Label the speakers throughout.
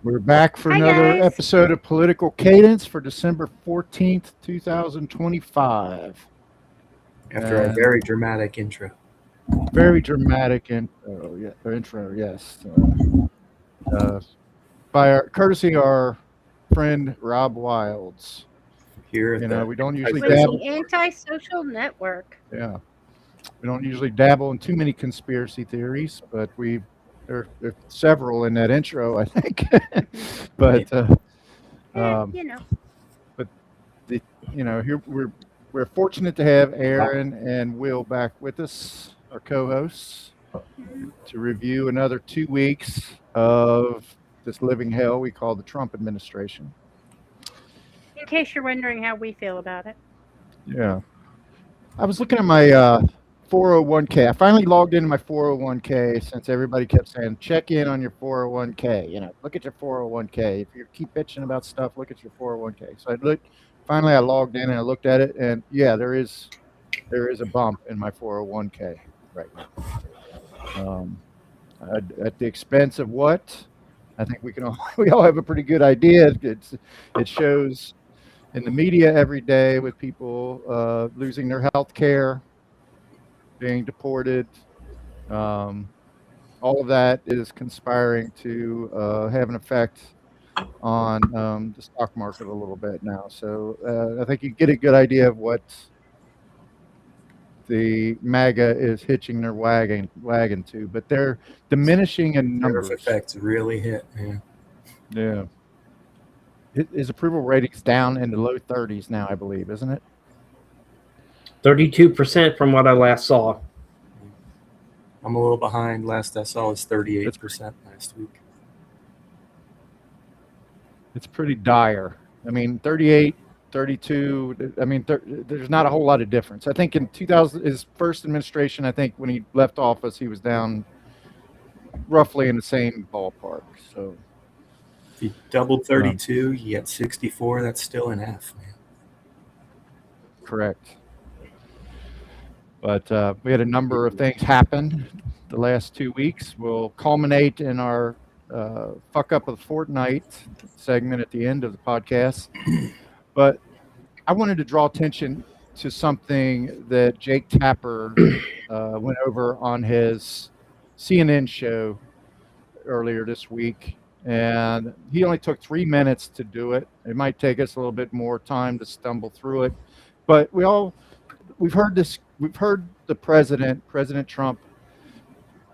Speaker 1: We're back for
Speaker 2: Hi,
Speaker 1: another
Speaker 2: guys.
Speaker 1: episode of Political Cadence for December 14th, 2025.
Speaker 3: After a very dramatic intro.
Speaker 1: Very dramatic intro, yes. By our courtesy of our friend Rob Wilds.
Speaker 3: Here at
Speaker 1: We don't usually
Speaker 2: With
Speaker 1: dabble.
Speaker 2: the Anti-Social Network.
Speaker 1: Yeah, we don't usually dabble in too many conspiracy theories, but there are several in that intro, I think. But but here we're fortunate to have Aaron and Will back with us, our co-hosts, to review another 2 weeks of this living hell we call the Trump administration.
Speaker 2: In case you're wondering how we feel about it.
Speaker 1: Yeah. I was looking at my 401k. I finally logged into my 401k since everybody kept saying, check in on your 401k. Look at your 401k. If you keep bitching about stuff, look at your 401k. So finally I logged in and I looked at it, and yeah, there is a bump in my 401k right now. At the expense of what? I think we all have a pretty good idea. It shows in the media every day with people losing their health care, being deported. All of that is conspiring to have an effect on the stock market a little bit now. So I think you get a good idea of what the MAGA is hitching their wagon to, but they're diminishing in numbers.
Speaker 3: Tariff effects really hit.
Speaker 1: Yeah. His approval rating's down in the low 30s now, I believe, isn't it?
Speaker 4: 32% from what I last saw.
Speaker 3: I'm a little behind. Last I saw was 38% last week.
Speaker 1: It's pretty dire. I mean, 38, 32. I mean, there's not a whole lot of difference. I think in his first administration, I think when he left office, he was down roughly in the same ballpark. So
Speaker 3: if you doubled 32, you get 64. That's still an F, man.
Speaker 1: Correct. But we had a number of things happen the last 2 weeks. We'll culminate in our fuck up of the fortnight segment at the end of the podcast. But I wanted to draw attention to something that Jake Tapper went over on his CNN show earlier this week. And he only took 3 minutes to do it. It might take us a little bit more time to stumble through it. But we've heard the President Trump,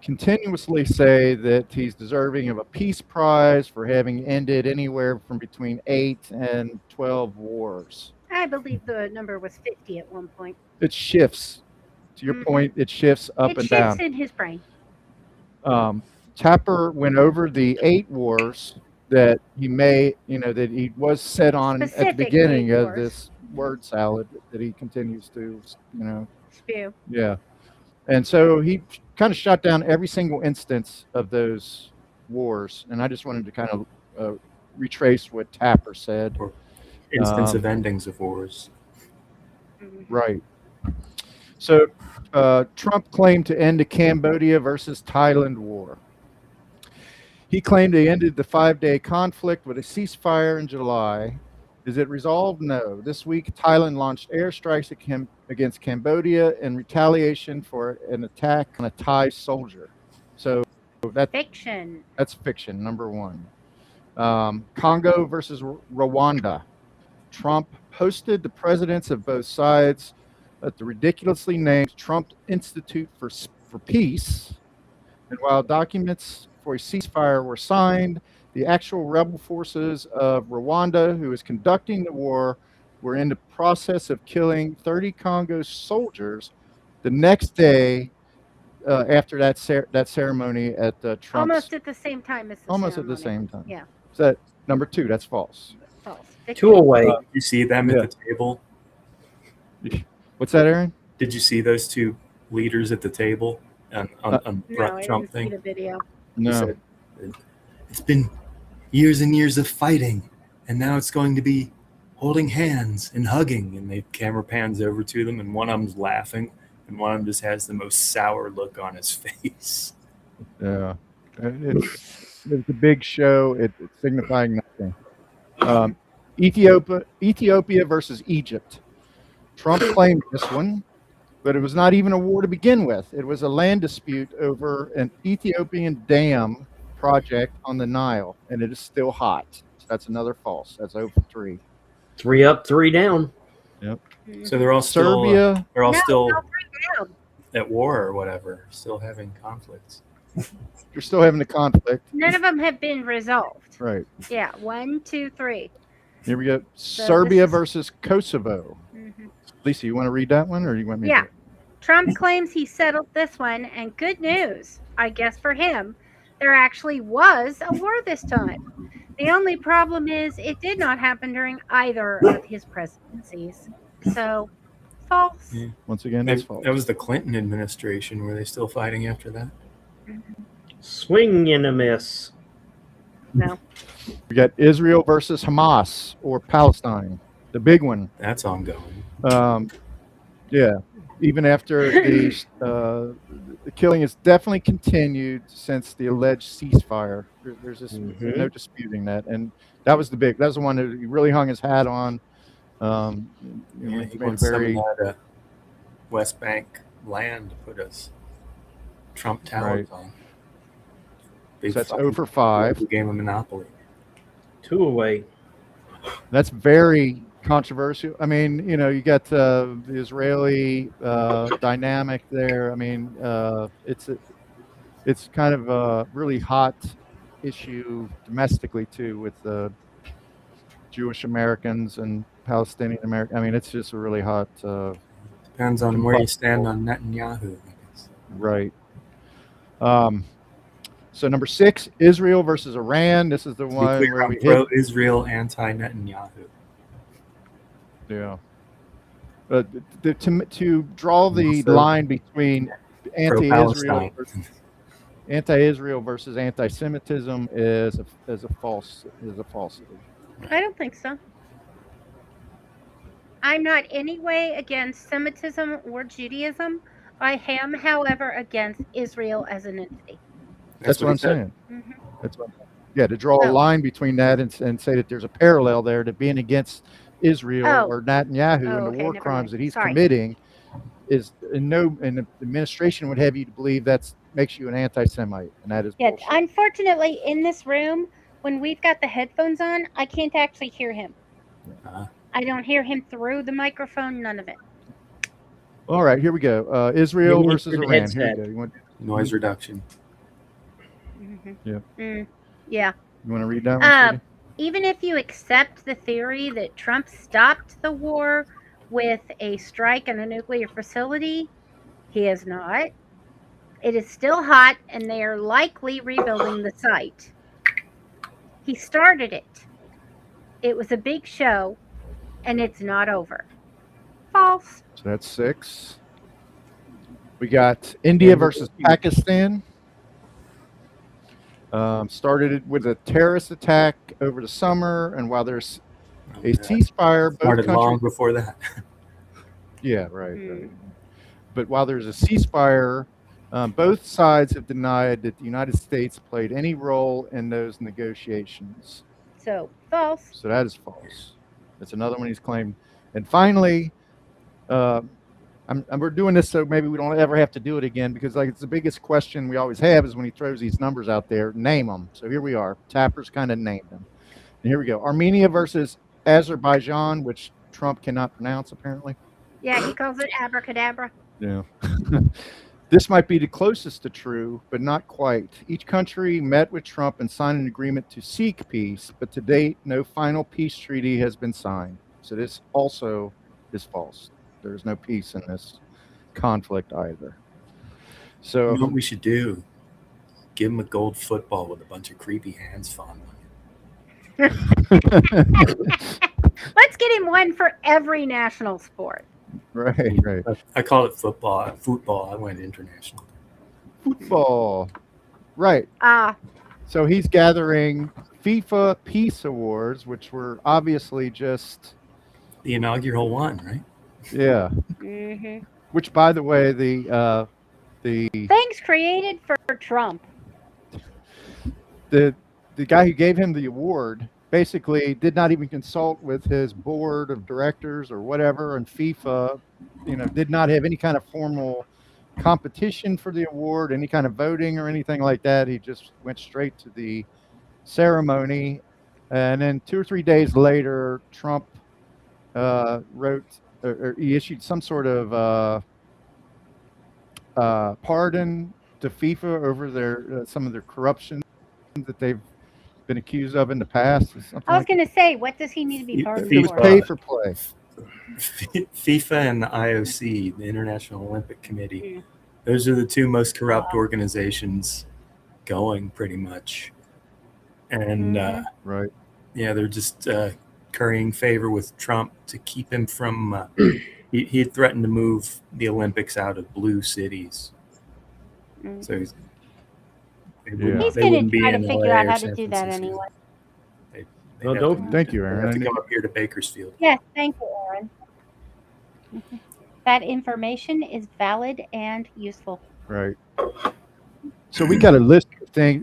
Speaker 1: continuously say that he's deserving of a peace prize for having ended anywhere from between 8 and 12 wars.
Speaker 2: I believe the number was 50 at one point.
Speaker 1: It shifts. To your point, it shifts up and down.
Speaker 2: It shifts in his brain.
Speaker 1: Tapper went over the 8 wars that that he was set on at the beginning of this word salad that he continues to,
Speaker 2: spew.
Speaker 1: Yeah. And so he kind of shot down every single instance of those wars. And I just wanted to kind of retrace what Tapper said.
Speaker 3: Or instance of endings of wars.
Speaker 1: Right. So Trump claimed to end the Cambodia versus Thailand war. He claimed he ended the 5-day conflict with a ceasefire in July. Is it resolved? No. This week, Thailand launched airstrikes against Cambodia in retaliation for an attack on a Thai soldier. So that's
Speaker 2: fiction.
Speaker 1: That's fiction, number one. Congo versus Rwanda. Trump hosted the presidents of both sides at the ridiculously named Trump Institute for Peace. And while documents for a ceasefire were signed, the actual rebel forces of Rwanda, who is conducting the war, were in the process of killing 30 Congo soldiers the next day after that ceremony at Trump's.
Speaker 2: Almost at the same time as the
Speaker 1: Almost
Speaker 2: ceremony.
Speaker 1: at the same time.
Speaker 2: Yeah.
Speaker 1: So that number 2, that's false.
Speaker 2: False.
Speaker 4: 2 away.
Speaker 3: You see them at the table?
Speaker 1: What's that, Aaron?
Speaker 3: Did you see those 2 leaders at the table on
Speaker 2: No,
Speaker 3: Trump
Speaker 2: I didn't
Speaker 3: thing?
Speaker 2: see the video.
Speaker 1: No.
Speaker 3: He said, it's been years and years of fighting, and now it's going to be holding hands and hugging. And the camera pans over to them, and one of them's laughing, and one of them just has the most sour look on his face.
Speaker 1: Yeah. was a big show. It signifying nothing. Ethiopia versus Egypt. Trump claimed this one, but it was not even a war to begin with. It was a land dispute over an Ethiopian dam project on the Nile, and it is still hot. So that's another false. That's 0 for 3.
Speaker 4: 3 up, 3 down.
Speaker 3: So they're all still
Speaker 1: Serbia.
Speaker 3: they're all
Speaker 2: No,
Speaker 3: still
Speaker 2: no, bring down.
Speaker 3: at war or whatever, still having conflicts.
Speaker 1: You're still having the conflict.
Speaker 2: None of them have been resolved.
Speaker 1: Right.
Speaker 2: Yeah, 1, 2, 3.
Speaker 1: Here we go.
Speaker 2: So
Speaker 1: Serbia
Speaker 2: this is-
Speaker 1: versus Kosovo. Lisa, you want to read that one, or you want me
Speaker 2: Yeah.
Speaker 1: to?
Speaker 2: Trump claims he settled this one, and good news, I guess for him, there actually was a war this time. The only problem is it did not happen during either of his presidencies. So, false.
Speaker 3: Yeah.
Speaker 1: Once again, that's false.
Speaker 3: That was the Clinton administration. Were they still fighting after that?
Speaker 4: Swing and a miss.
Speaker 2: No.
Speaker 1: We got Israel versus Hamas or Palestine, the big one.
Speaker 3: That's ongoing.
Speaker 1: Yeah, even after the killing has definitely continued since the alleged ceasefire. There's just no disputing that, and that was the one that he really hung his hat on.
Speaker 3: He
Speaker 1: made
Speaker 3: wants
Speaker 1: very
Speaker 3: some of that West Bank land to put us Trump towers on. Big
Speaker 1: so that's
Speaker 3: fucking
Speaker 1: 0 for 5.
Speaker 3: game of Monopoly.
Speaker 4: 2 away.
Speaker 1: That's very controversial. I mean, you got the Israeli dynamic there. I mean, it's kind of a really hot issue domestically too, with the Jewish Americans and Palestinian Americans. I mean, it's just a really hot.
Speaker 3: Depends on where you stand on Netanyahu, I guess.
Speaker 1: Right. So number 6, Israel versus Iran. This is the one where we hit.
Speaker 3: Pro-Israel, anti-Netanyahu.
Speaker 1: Yeah. But to draw the line between
Speaker 3: Pro-Palestine.
Speaker 1: anti-Israel versus anti-Semitism is a falsity.
Speaker 2: I don't think so. I'm not any way against Semitism or Judaism. I am, however, against Israel as an entity.
Speaker 1: That's what I'm
Speaker 3: he said.
Speaker 1: saying. That's what. Yeah, to draw a line between that and say that there's a parallel there to being against Israel or Netanyahu and the war crimes that he's committing is and the administration would have you to believe that makes you an anti-Semite, and that is bullshit.
Speaker 2: Unfortunately, in this room, when we've got the headphones on, I can't actually hear him. I don't hear him through the microphone. None of it.
Speaker 1: All right, here we go. Israel
Speaker 4: You need
Speaker 1: versus
Speaker 4: for the
Speaker 1: Iran. Here
Speaker 4: headset.
Speaker 1: we go. You want
Speaker 3: Noise reduction.
Speaker 1: Yeah.
Speaker 2: Yeah.
Speaker 1: You want to read that one? Katie?
Speaker 2: Even if you accept the theory that Trump stopped the war with a strike on a nuclear facility, he has not. It is still hot, and they are likely rebuilding the site. He started it. It was a big show, and it's not over. False.
Speaker 1: So that's 6. We got India versus Pakistan. Started it with a terrorist attack over the summer, and while there's a ceasefire, both
Speaker 3: Started long
Speaker 1: countries.
Speaker 3: before that.
Speaker 1: Yeah, right. But while there's a ceasefire, both sides have denied that the United States played any role in those negotiations.
Speaker 2: So, false.
Speaker 1: So that is false. That's another one he's claimed. And finally, we're doing this so maybe we don't ever have to do it again, because it's the biggest question we always have is when he throws these numbers out there, name them. So here we are. Tapper's kind of named them. And here we go. Armenia versus Azerbaijan, which Trump cannot pronounce apparently.
Speaker 2: Yeah, he calls it abracadabra.
Speaker 1: Yeah. This might be the closest to true, but not quite. Each country met with Trump and signed an agreement to seek peace, but to date, no final peace treaty has been signed. So this also is false. There is no peace in this conflict either. So
Speaker 3: You know what we should do? Give him a gold football with a bunch of creepy hands fondling it.
Speaker 2: Let's get him one for every national sport.
Speaker 1: right.
Speaker 3: I call it football. Football. I went international.
Speaker 1: Football. Right. So he's gathering FIFA Peace Awards, which were obviously just
Speaker 3: The inaugural one, right?
Speaker 1: yeah. Which, by the way, the
Speaker 2: Things created for Trump.
Speaker 1: the guy who gave him the award basically did not even consult with his board of directors or whatever, and FIFA, did not have any kind of formal competition for the award, any kind of voting or anything like that. He just went straight to the ceremony, and then 2 or 3 days later, Trump wrote or he issued some sort of pardon to FIFA over their some of their corruption that they've been accused of in the past. Or something
Speaker 2: I was
Speaker 1: like
Speaker 2: going to say, what does he need to be
Speaker 3: It-
Speaker 2: pardoned
Speaker 1: it was
Speaker 2: for?
Speaker 1: pay for play.
Speaker 3: FIFA and the IOC, the International Olympic Committee,
Speaker 2: Mm.
Speaker 3: those are the two most corrupt organizations going, pretty much. And
Speaker 2: Mhm.
Speaker 1: Right.
Speaker 3: yeah, they're just currying favor with Trump to keep him from. He had threatened to move the Olympics out of blue cities,
Speaker 2: Mm.
Speaker 3: so
Speaker 2: He's
Speaker 3: they
Speaker 2: going to
Speaker 3: wouldn't be
Speaker 2: try to
Speaker 3: in
Speaker 2: figure
Speaker 3: LA
Speaker 2: out
Speaker 3: or
Speaker 2: how
Speaker 3: San
Speaker 2: to do that
Speaker 3: Francisco.
Speaker 2: anyway.
Speaker 3: They'd
Speaker 4: Well,
Speaker 3: have
Speaker 4: don't-
Speaker 3: to-
Speaker 1: Thank you,
Speaker 3: they'd
Speaker 1: Aaron.
Speaker 3: have to come up here to Bakersfield.
Speaker 2: Yes, thank you, Aaron. Mhm. That information is valid and useful.
Speaker 1: Right. So we got a list of things.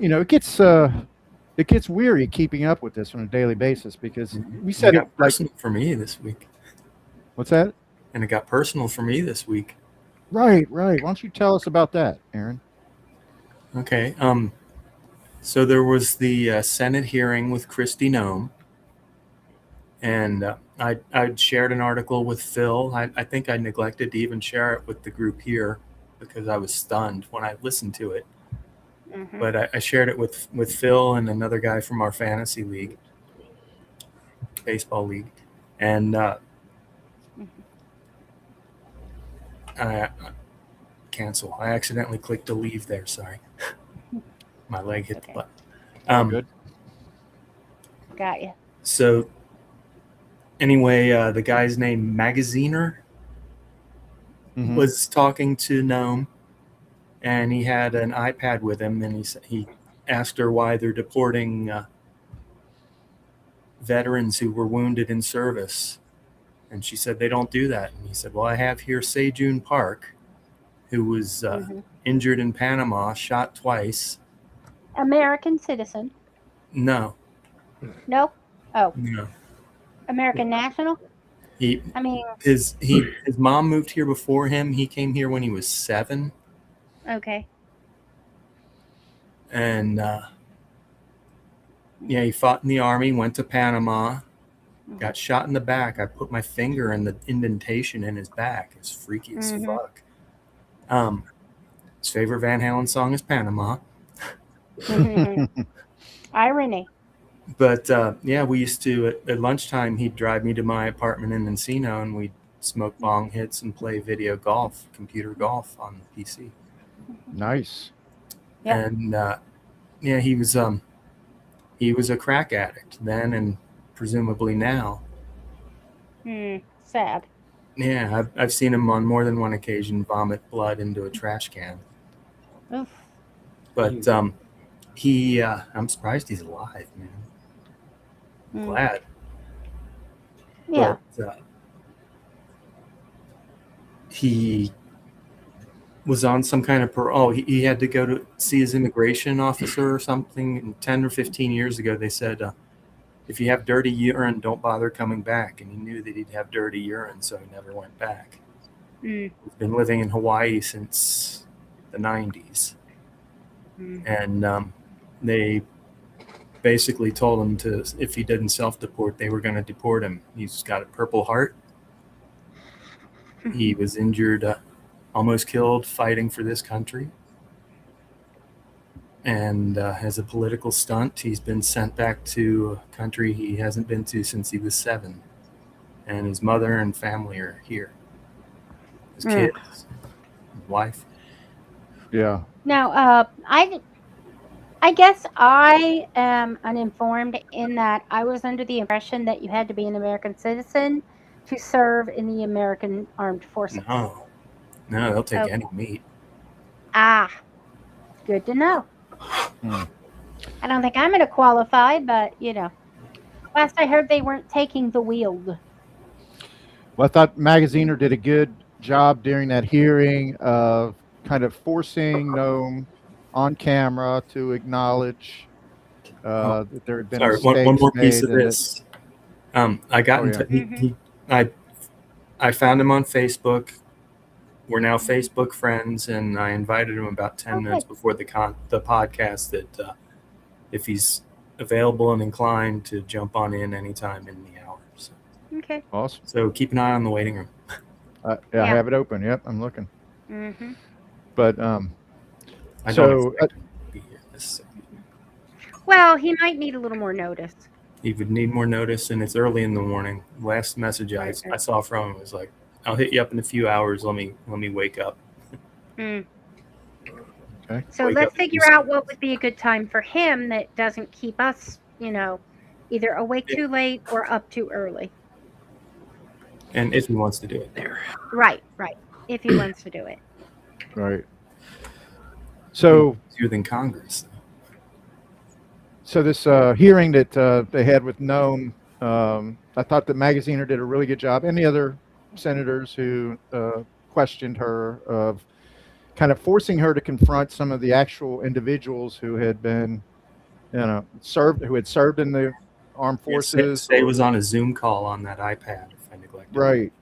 Speaker 1: It gets weary keeping up with this on a daily basis because we
Speaker 3: It
Speaker 1: said it
Speaker 3: got
Speaker 1: like,
Speaker 3: personal for me this week,
Speaker 1: what's that?
Speaker 3: and it got personal for me this week.
Speaker 1: Right. Why don't you tell us about that, Aaron?
Speaker 3: Okay. So there was the Senate hearing with Kristi Noem, and I'd shared an article with Phil. I think I neglected to even share it with the group here because I was stunned when I listened to it.
Speaker 2: Mhm.
Speaker 3: But I shared it with Phil and another guy from our fantasy league, baseball league, and I cancel. I accidentally clicked to leave there. Sorry, my leg hit the
Speaker 2: Okay.
Speaker 3: button.
Speaker 1: Good.
Speaker 2: Got you.
Speaker 3: So anyway, the guy's name Magaziner
Speaker 1: Mhm.
Speaker 3: was talking to Noem, and he had an iPad with him, and he asked her why they're deporting veterans who were wounded in service, and she said they don't do that. And he said, well, I have here Sejun Park, who was
Speaker 2: Mhm.
Speaker 3: injured in Panama, shot twice.
Speaker 2: American citizen.
Speaker 3: No,
Speaker 2: Nope. Oh,
Speaker 3: no.
Speaker 2: American national.
Speaker 3: He
Speaker 2: I mean,
Speaker 3: his mom moved here before him. He came here when he was 7,
Speaker 2: okay.
Speaker 3: and yeah, he fought in the army, went to Panama, got shot in the back. I put my finger in the indentation in his back. It's freaky as
Speaker 2: Mhm.
Speaker 3: fuck. His favorite Van Halen song is Panama.
Speaker 2: Irony.
Speaker 3: But yeah, we used to at lunchtime. He'd drive me to my apartment in Encino, and we'd smoke bong hits and play video golf, computer golf on the PC.
Speaker 1: Nice.
Speaker 2: Yeah.
Speaker 3: And yeah, he was a crack addict then, and presumably now.
Speaker 2: Sad.
Speaker 3: Yeah, I've seen him on more than one occasion vomit blood into a trash can.
Speaker 2: Oof.
Speaker 3: But I'm surprised he's alive, man.
Speaker 2: Mm.
Speaker 3: Glad.
Speaker 2: Yeah.
Speaker 3: But, he was on some kind of parole. He had to go to see his immigration officer or something. And 10 or 15 years ago, they said, if you have dirty urine, don't bother coming back. And he knew that he'd have dirty urine, so he never went back.
Speaker 2: Mm.
Speaker 3: He's been living in Hawaii since the 90s.
Speaker 2: Mm.
Speaker 3: And they basically told him to, if he didn't self-deport, they were going to deport him. He's got a Purple Heart. He was injured, almost killed fighting for this country. And as a political stunt, he's been sent back to a country he hasn't been to since he was 7. And his mother and family are here. His kids, his wife.
Speaker 1: Yeah.
Speaker 2: Now, I guess I am uninformed in that I was under the impression that you had to be an American citizen to serve in the American Armed Forces.
Speaker 3: No, they'll take
Speaker 2: Okay.
Speaker 3: any meat.
Speaker 2: Ah, good to know.
Speaker 1: Hmm.
Speaker 2: I don't think I'm going to qualify, but last I heard they weren't taking the wheel.
Speaker 1: Well, I thought Magaziner did a good job during that hearing of kind of forcing Noem on camera to acknowledge that there had been
Speaker 3: Sorry, one
Speaker 1: mistakes
Speaker 3: more piece
Speaker 1: made
Speaker 3: of
Speaker 1: and
Speaker 3: this. I got
Speaker 1: Oh,
Speaker 3: into
Speaker 2: yeah.
Speaker 3: I found him on Facebook. We're now Facebook friends, and I invited him about 10 minutes before the podcast that if he's available and inclined to jump on in anytime in the hour. So,
Speaker 2: Okay.
Speaker 1: awesome.
Speaker 3: so keep an eye on the waiting room.
Speaker 1: I
Speaker 2: Yeah.
Speaker 1: have it open. Yep, I'm looking.
Speaker 2: Mm-hmm.
Speaker 1: But
Speaker 3: I
Speaker 1: So,
Speaker 3: don't expect him to be here this second.
Speaker 2: Well, he might need a little more notice.
Speaker 3: He would need more notice, and it's early in the morning. Last message I saw from him was like, "I'll hit you up in a few hours. Let me wake up."
Speaker 2: Mm.
Speaker 1: Okay.
Speaker 2: So
Speaker 3: Wake
Speaker 2: let's
Speaker 3: up.
Speaker 2: figure out what would be a good time for him that doesn't keep us, either awake too late or up too early.
Speaker 3: And if he wants to do it there.
Speaker 2: Right. If he wants to do it.
Speaker 1: right. So
Speaker 3: Easier than Congress.
Speaker 1: So this hearing that they had with Noem, I thought the Magaziner did a really good job. And the other senators who questioned her of kind of forcing her to confront some of the actual individuals who had been, who had served in the armed forces.
Speaker 3: Say was on a Zoom call on that iPad if I neglected.
Speaker 1: Right.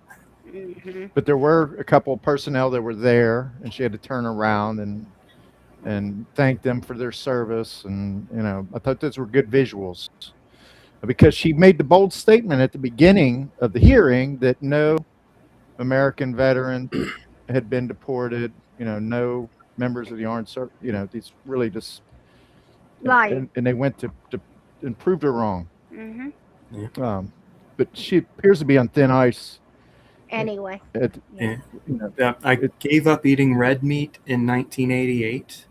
Speaker 2: Mm-hmm.
Speaker 1: But there were a couple of personnel that were there, and she had to turn around and thank them for their service. And, I thought those were good visuals because she made the bold statement at the beginning of the hearing that no American veteran had been deported, no members of the armed service, these really just
Speaker 2: Lying.
Speaker 1: and they went to and proved her wrong.
Speaker 2: Mm-hmm.
Speaker 1: But she appears to be on thin ice.
Speaker 2: Anyway.
Speaker 3: I gave up eating red meat in 1988.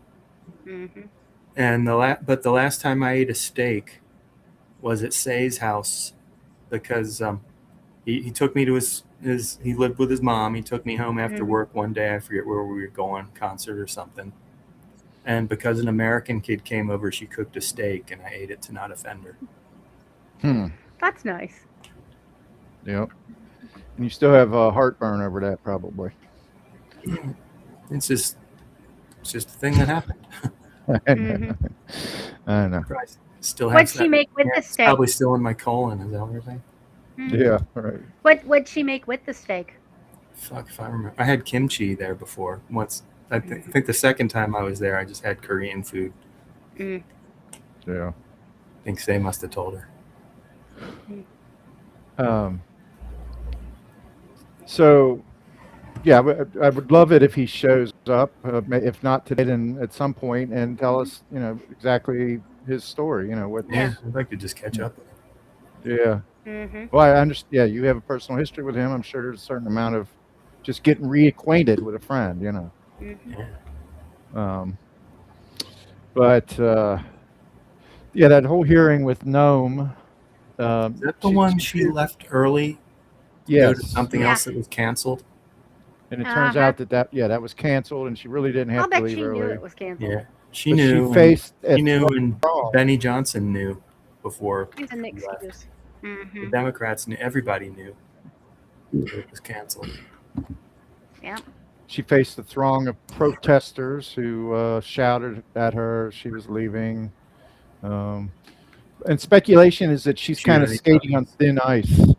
Speaker 2: Mm-hmm.
Speaker 3: And the last time I ate a steak was at Say's house because he took me to he lived with his mom. He took me home after work one day. I forget where we were going, concert or something. And because an American kid came over, she cooked a steak, and I ate it to not offend her.
Speaker 2: That's nice.
Speaker 1: Yep. And you still have heartburn over that, probably.
Speaker 3: It's just a thing that happened.
Speaker 2: Mm-hmm.
Speaker 1: I know.
Speaker 3: Still have
Speaker 2: What'd she make with the
Speaker 3: It's
Speaker 2: steak?
Speaker 3: probably still in my colon. Is that what you're saying?
Speaker 2: Mm-hmm.
Speaker 1: Yeah, right.
Speaker 2: What'd she make with the steak?
Speaker 3: Fuck if I remember. I had kimchi there before. Once I think the second time I was there, I just had Korean food.
Speaker 2: Mm.
Speaker 1: Yeah.
Speaker 3: I think Say must have told her.
Speaker 1: So, yeah, I would love it if he shows up, if not today, then at some point, and tell us, exactly his story. What?
Speaker 3: Yeah, I'd like to just catch up with him.
Speaker 1: Yeah.
Speaker 2: Mm-hmm.
Speaker 1: Well, I understand. Yeah, you have a personal history with him. I'm sure there's a certain amount of just getting reacquainted with a friend.
Speaker 2: Mm-hmm.
Speaker 3: Yeah.
Speaker 1: But yeah, that whole hearing with Noem.
Speaker 3: Is that the one she left early?
Speaker 1: Yes.
Speaker 3: To something else that was canceled.
Speaker 1: And it turns out that was canceled, and she really didn't have
Speaker 2: I'll
Speaker 1: to
Speaker 2: bet
Speaker 1: leave
Speaker 2: she
Speaker 1: early.
Speaker 2: knew it was canceled.
Speaker 3: Yeah, she
Speaker 1: But
Speaker 3: knew.
Speaker 1: She faced.
Speaker 3: She knew, and Benny Johnson knew before.
Speaker 2: It's an
Speaker 3: he left.
Speaker 2: excuse. Mm-hmm.
Speaker 3: The Democrats knew. Everybody knew it was canceled.
Speaker 2: Yeah.
Speaker 1: She faced the throng of protesters who shouted at her she was leaving. And speculation is that she's kind of skating on thin ice.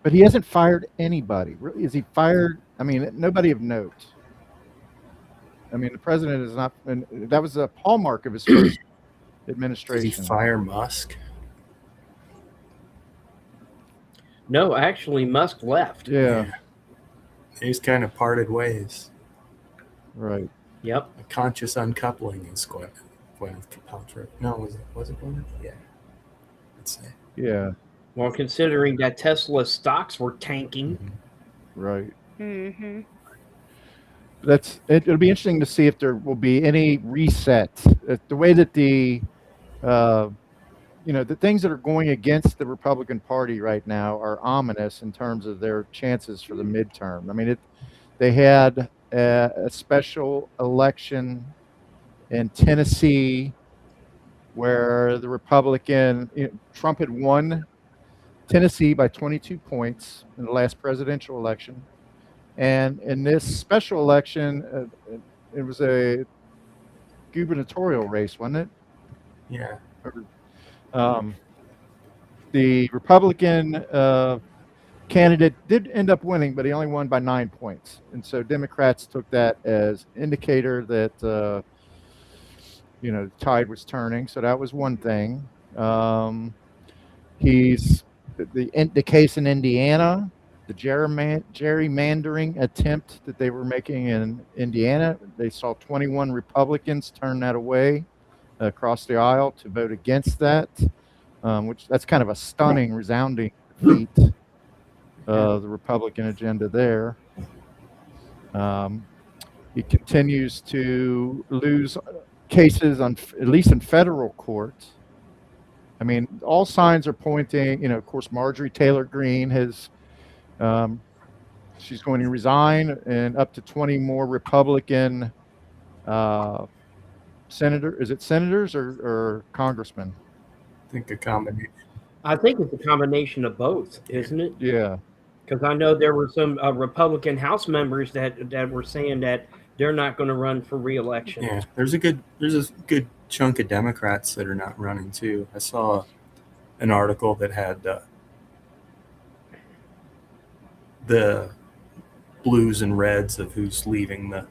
Speaker 1: But he hasn't fired anybody. Really? Is he fired? I mean, nobody of note. I mean, the president is not. And that was a hallmark of his first administration.
Speaker 3: Did he fire Musk?
Speaker 4: No, actually, Musk left.
Speaker 1: Yeah.
Speaker 3: He's kind of parted ways.
Speaker 1: Right.
Speaker 4: Yep.
Speaker 3: A conscious uncoupling is Gwyneth Paltrow. No, was it Gwyneth? Yeah. Let's say.
Speaker 1: Yeah.
Speaker 4: Well, considering that Tesla stocks were tanking.
Speaker 1: Right.
Speaker 2: Mm-hmm.
Speaker 1: It'll be interesting to see if there will be any reset. The way that the things that are going against the Republican Party right now are ominous in terms of their chances for the midterm. I mean, they had a special election in Tennessee where the Republican Trump had won Tennessee by 22 points in the last presidential election. And in this special election, it was a gubernatorial race, wasn't it?
Speaker 3: Yeah.
Speaker 1: The Republican candidate did end up winning, but he only won by 9 points. And so Democrats took that as indicator that, the tide was turning. So that was one thing. He's the case in Indiana, the gerrymandering attempt that they were making in Indiana. They saw 21 Republicans turn that away across the aisle to vote against that, which that's kind of a stunning, resounding defeat. The Republican agenda there. He continues to lose cases at least in federal court. I mean, all signs are pointing. Of course, Marjorie Taylor Greene has. She's going to resign, and up to 20 more Republican Is it senators or congressmen?
Speaker 3: I think a combination.
Speaker 4: I think it's a combination of both, isn't it?
Speaker 1: Yeah.
Speaker 4: Because I know there were some Republican House members that were saying that they're not going to run for re-election.
Speaker 3: Yeah, there's a good chunk of Democrats that are not running too. I saw an article that had the blues and reds of who's leaving the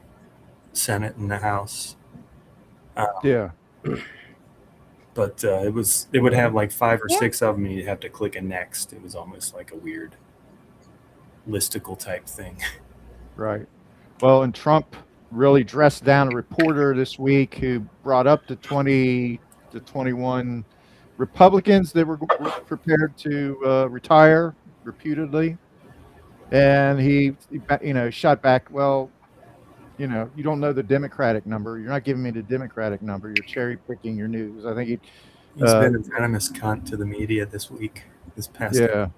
Speaker 3: Senate and the House.
Speaker 1: Yeah.
Speaker 3: But it would have like 5 or 6 of them, and you'd have to click a next. It was almost like a weird listicle type thing.
Speaker 1: Right. Well, and Trump really dressed down a reporter this week who brought up the 20 to 21 Republicans that were prepared to retire reputedly, and he shot back. Well, you don't know the Democratic number. You're not giving me the Democratic number. You're cherry picking your news. I think
Speaker 3: he's been a venomous cunt to the media this past week.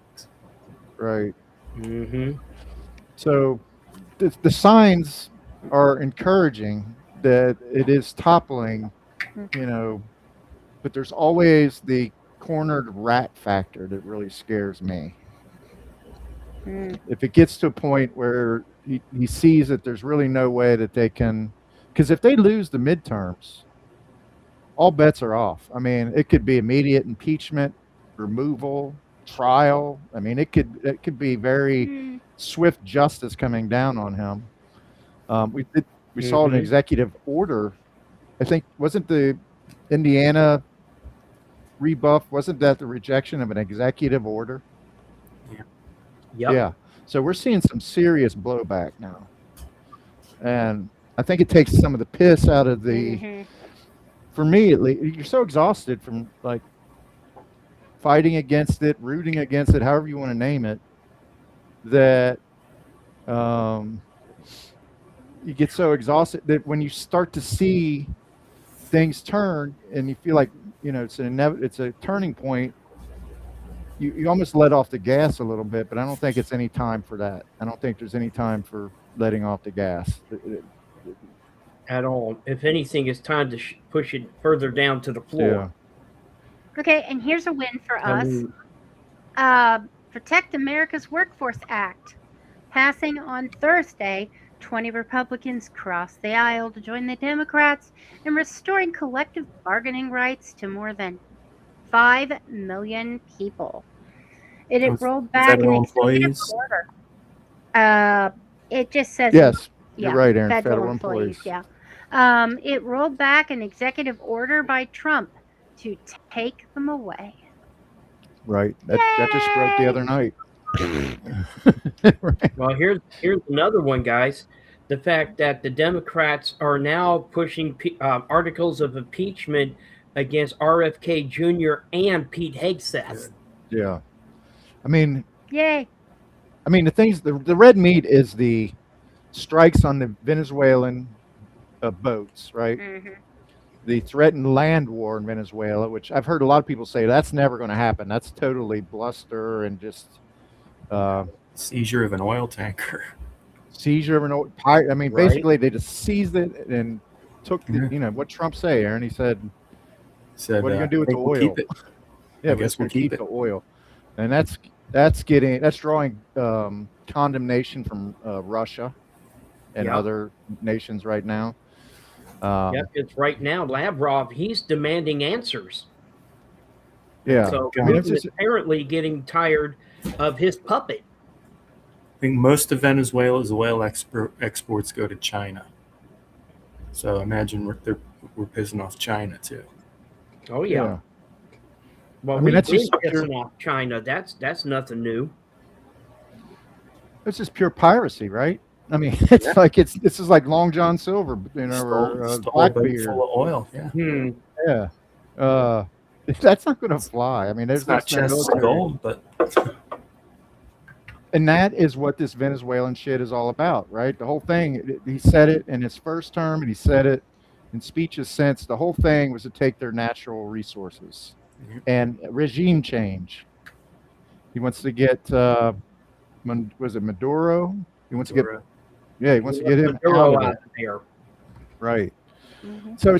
Speaker 1: Right.
Speaker 4: Mm-hmm.
Speaker 1: So the signs are encouraging that it is toppling, but there's always the cornered rat factor that really scares me. If it gets to a point where he sees that there's really no way that they can, because if they lose the midterms, all bets are off. I mean, it could be immediate impeachment, removal, trial. I mean, it could be very swift justice coming down on him. We saw an executive order. I think wasn't the Indiana rebuff? Wasn't that the rejection of an executive order?
Speaker 4: Yep.
Speaker 1: Yeah. So we're seeing some serious blowback now, and I think it takes some of the piss out of the. For me, at least, you're so exhausted from like fighting against it, rooting against it, however you want to name it, that you get so exhausted that when you start to see things turn and you feel like it's a turning point, you almost let off the gas a little bit. But I don't think it's any time for that. I don't think there's any time for letting off the gas
Speaker 4: at all. If anything, it's time to push it further down to the floor.
Speaker 1: Yeah.
Speaker 2: Okay, and here's a win for us. Protect America's Workforce Act, passing on Thursday. 20 Republicans crossed the aisle to join the Democrats in restoring collective bargaining rights to more than 5 million people. It rolled back an executive order. It just says
Speaker 1: yes. You're right, Aaron. Federal employees.
Speaker 2: Yeah. It rolled back an executive order by Trump to take them away.
Speaker 1: Right. That just broke the other night.
Speaker 4: Right. Well, here's another one, guys. The fact that the Democrats are now pushing articles of impeachment against RFK Jr. and Pete Hegseth.
Speaker 1: Yeah. I mean,
Speaker 2: yay.
Speaker 1: I mean, the red meat is the strikes on the Venezuelan boats, right? Mm-hmm. The threatened land war in Venezuela, which I've heard a lot of people say that's never going to happen. That's totally bluster and just
Speaker 3: seizure of an oil tanker.
Speaker 1: Seizure of an oil pirate. I mean, right? Basically, they just seized it and took the, what Trump say, Aaron? He said, "What are you going to do with the oil?"
Speaker 3: Keep it.
Speaker 1: Yeah, I guess we'll keep the oil, and that's drawing condemnation from Russia and other nations right now.
Speaker 4: It's right now. Lavrov, he's demanding answers.
Speaker 1: Yeah.
Speaker 4: So
Speaker 1: I mean,
Speaker 4: Putin
Speaker 1: it's
Speaker 4: is
Speaker 1: just,
Speaker 4: apparently getting tired of his puppet.
Speaker 3: I think most of Venezuela's oil exports go to China. So imagine we're pissing off China too.
Speaker 4: Oh yeah.
Speaker 1: yeah.
Speaker 4: Well,
Speaker 1: I mean,
Speaker 4: we've
Speaker 1: that's
Speaker 4: been
Speaker 1: just pure,
Speaker 4: pissing off China. That's nothing new.
Speaker 1: it's just pure piracy, right? I mean, it's
Speaker 3: Yeah.
Speaker 1: like this is like Long John Silver,
Speaker 3: Stole
Speaker 1: or
Speaker 3: a boat
Speaker 1: Blackbeard.
Speaker 3: full of oil. Yeah.
Speaker 4: Hmm.
Speaker 1: Yeah. Uh, that's not going to fly. I mean,
Speaker 3: It's
Speaker 1: there's
Speaker 3: not
Speaker 1: no
Speaker 3: chests of
Speaker 1: military.
Speaker 3: gold, but
Speaker 1: And that is what this Venezuelan shit is all about, right? The whole thing, he said it in his first term, and he said it in speeches since. The whole thing was to take their natural resources
Speaker 3: Mhm.
Speaker 1: and regime change. He wants to get, was it Maduro? He wants to get, yeah, he wants to get him out
Speaker 4: Maduro
Speaker 1: of
Speaker 4: out
Speaker 1: it.
Speaker 4: of there.
Speaker 1: Right.
Speaker 2: Mhm.
Speaker 1: So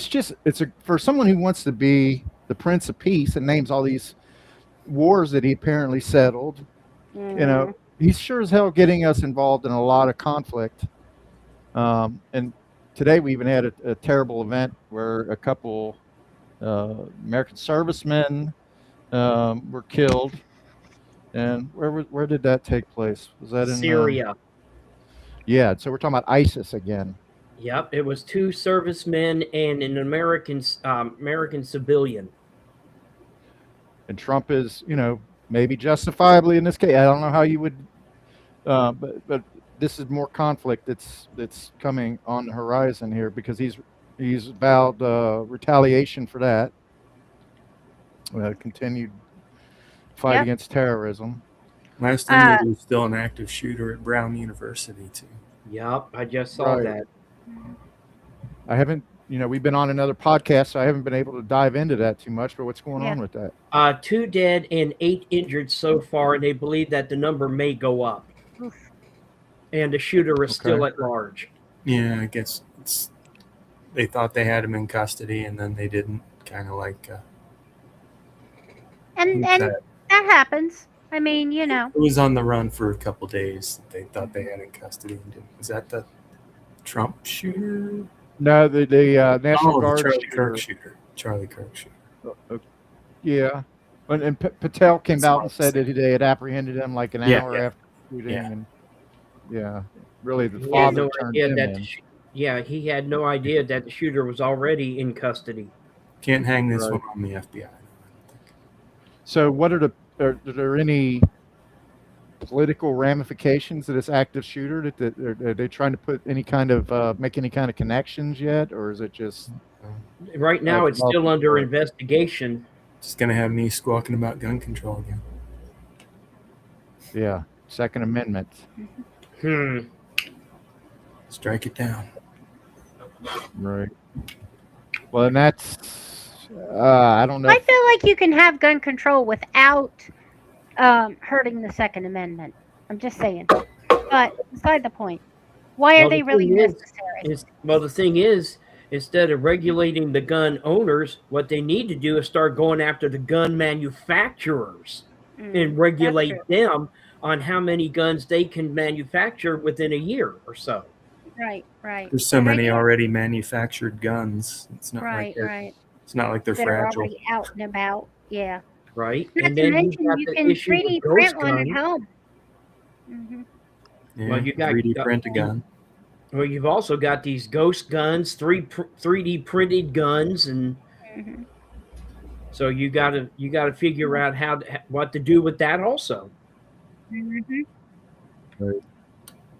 Speaker 1: for someone who wants to be the Prince of Peace and names all these wars that he apparently settled, you know, he's sure as hell getting us involved in a lot of conflict. And today we even had a terrible event where a couple American servicemen were killed. And where did that take place? Was that in
Speaker 4: Syria.
Speaker 1: Yeah, so we're talking about ISIS again.
Speaker 4: Yep, it was 2 servicemen and an American civilian.
Speaker 1: And Trump is, maybe justifiably in this case. I don't know how you would, but this is more conflict that's coming on the horizon here because he's vowed retaliation for that. Continued fight against terrorism.
Speaker 3: last I knew, there's still an active shooter at Brown University too.
Speaker 4: Yep, I just saw that.
Speaker 1: I haven't, we've been on another podcast, so I haven't been able to dive into that too much. But what's going on with that?
Speaker 4: 2 dead and 8 injured so far, and they believe that the number may go up.
Speaker 2: Oof.
Speaker 4: And the shooter is still at large.
Speaker 3: Yeah, I guess they thought they had him in custody, and then they didn't. Kind of like.
Speaker 2: And that happens. I mean,
Speaker 3: It was on the run for a couple days. They thought they had in custody. Was that the Trump shooter?
Speaker 1: No, the National Guard
Speaker 3: Charlie Kirk shooter.
Speaker 1: Yeah, and Patel came out and said that they had apprehended him like an hour after shooting, and really the father turned him in.
Speaker 4: He had no idea that the shooter was already in custody.
Speaker 3: Can't hang this one on the FBI.
Speaker 1: So, are there any political ramifications of this active shooter? Are they trying to put any kind of make any kind of connections yet, or is it just
Speaker 4: right now? It's still under investigation.
Speaker 3: Just gonna have me squawking about gun control again.
Speaker 1: Yeah, Second Amendment.
Speaker 3: Strike it down.
Speaker 1: Right. Well, and that's I don't know.
Speaker 2: I feel like you can have gun control without hurting the Second Amendment. I'm just saying. But beside the point, why are they really necessary?
Speaker 4: The thing is, instead of regulating the gun owners, what they need to do is start going after the gun manufacturers and regulate them on how many guns they can manufacture within a year or so.
Speaker 2: Right.
Speaker 3: There's so many already manufactured guns. It's not It's not like they're
Speaker 2: that
Speaker 3: fragile.
Speaker 2: are already out and about. Yeah.
Speaker 4: Right.
Speaker 2: Not
Speaker 4: And
Speaker 2: to
Speaker 4: then
Speaker 2: mention you can 3D print one at home. Mm-hmm.
Speaker 3: Yeah,
Speaker 4: Well, you got
Speaker 3: 3D print a gun.
Speaker 4: Well, you've also got these ghost guns, 3D printed guns, and so you got to figure out what to do with that also.
Speaker 1: Right.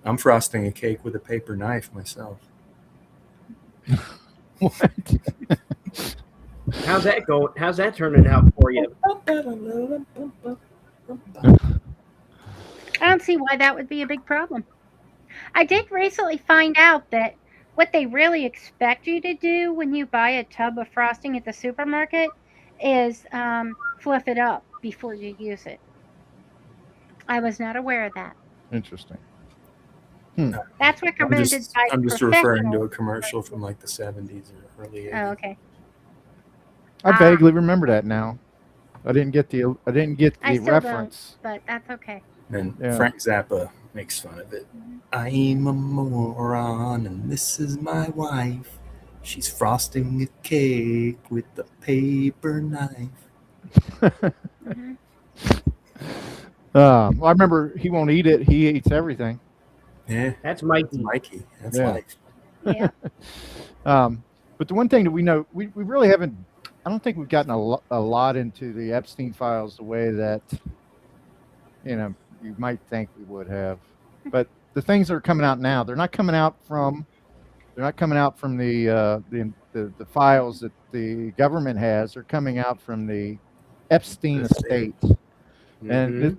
Speaker 3: I'm frosting a cake with a paper knife myself.
Speaker 1: What?
Speaker 4: How's that going? How's that turning out for you?
Speaker 2: I don't see why that would be a big problem. I did recently find out that what they really expect you to do when you buy a tub of frosting at the supermarket is fluff it up before you use it. I was not aware of that.
Speaker 1: Interesting.
Speaker 2: That's recommended by
Speaker 3: I'm just referring to a commercial from like the 70s or early 80s.
Speaker 2: Oh, okay.
Speaker 1: I vaguely remember that now. I didn't get the
Speaker 2: I still
Speaker 1: reference.
Speaker 2: don't, but that's okay.
Speaker 3: And Frank Zappa makes fun of it. I'm a moron, and this is my wife. She's frosting a cake with a paper knife.
Speaker 2: Mhm.
Speaker 1: I remember he won't eat it. He eats everything.
Speaker 3: Yeah,
Speaker 4: That's Mikey.
Speaker 3: Mikey. That's
Speaker 1: Yeah.
Speaker 3: life.
Speaker 2: Yeah.
Speaker 1: But the one thing that we know, we really haven't. I don't think we've gotten a lot into the Epstein files the way that you might think we would have. But the things that are coming out now, they're not coming out from the files that the government has. They're coming out from the Epstein estate, and it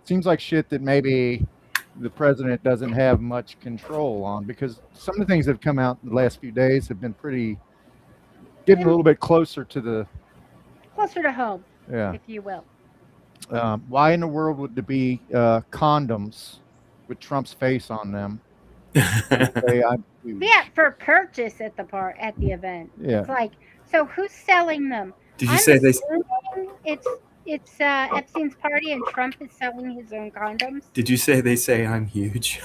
Speaker 1: seems like shit that maybe the president doesn't have much control on, because some of the things that have come out in the last few days have been getting a little bit closer to the
Speaker 2: Closer to home,
Speaker 1: yeah.
Speaker 2: if you will.
Speaker 1: Why in the world would there be condoms with Trump's face on them? Say, I'm huge.
Speaker 2: Yeah, for purchase at the event.
Speaker 1: Yeah.
Speaker 2: It's like, so who's selling them?
Speaker 3: Did you
Speaker 2: I'm
Speaker 3: say they?
Speaker 2: assuming it's Epstein's party and Trump is selling his own condoms.
Speaker 3: Did you say they say I'm huge?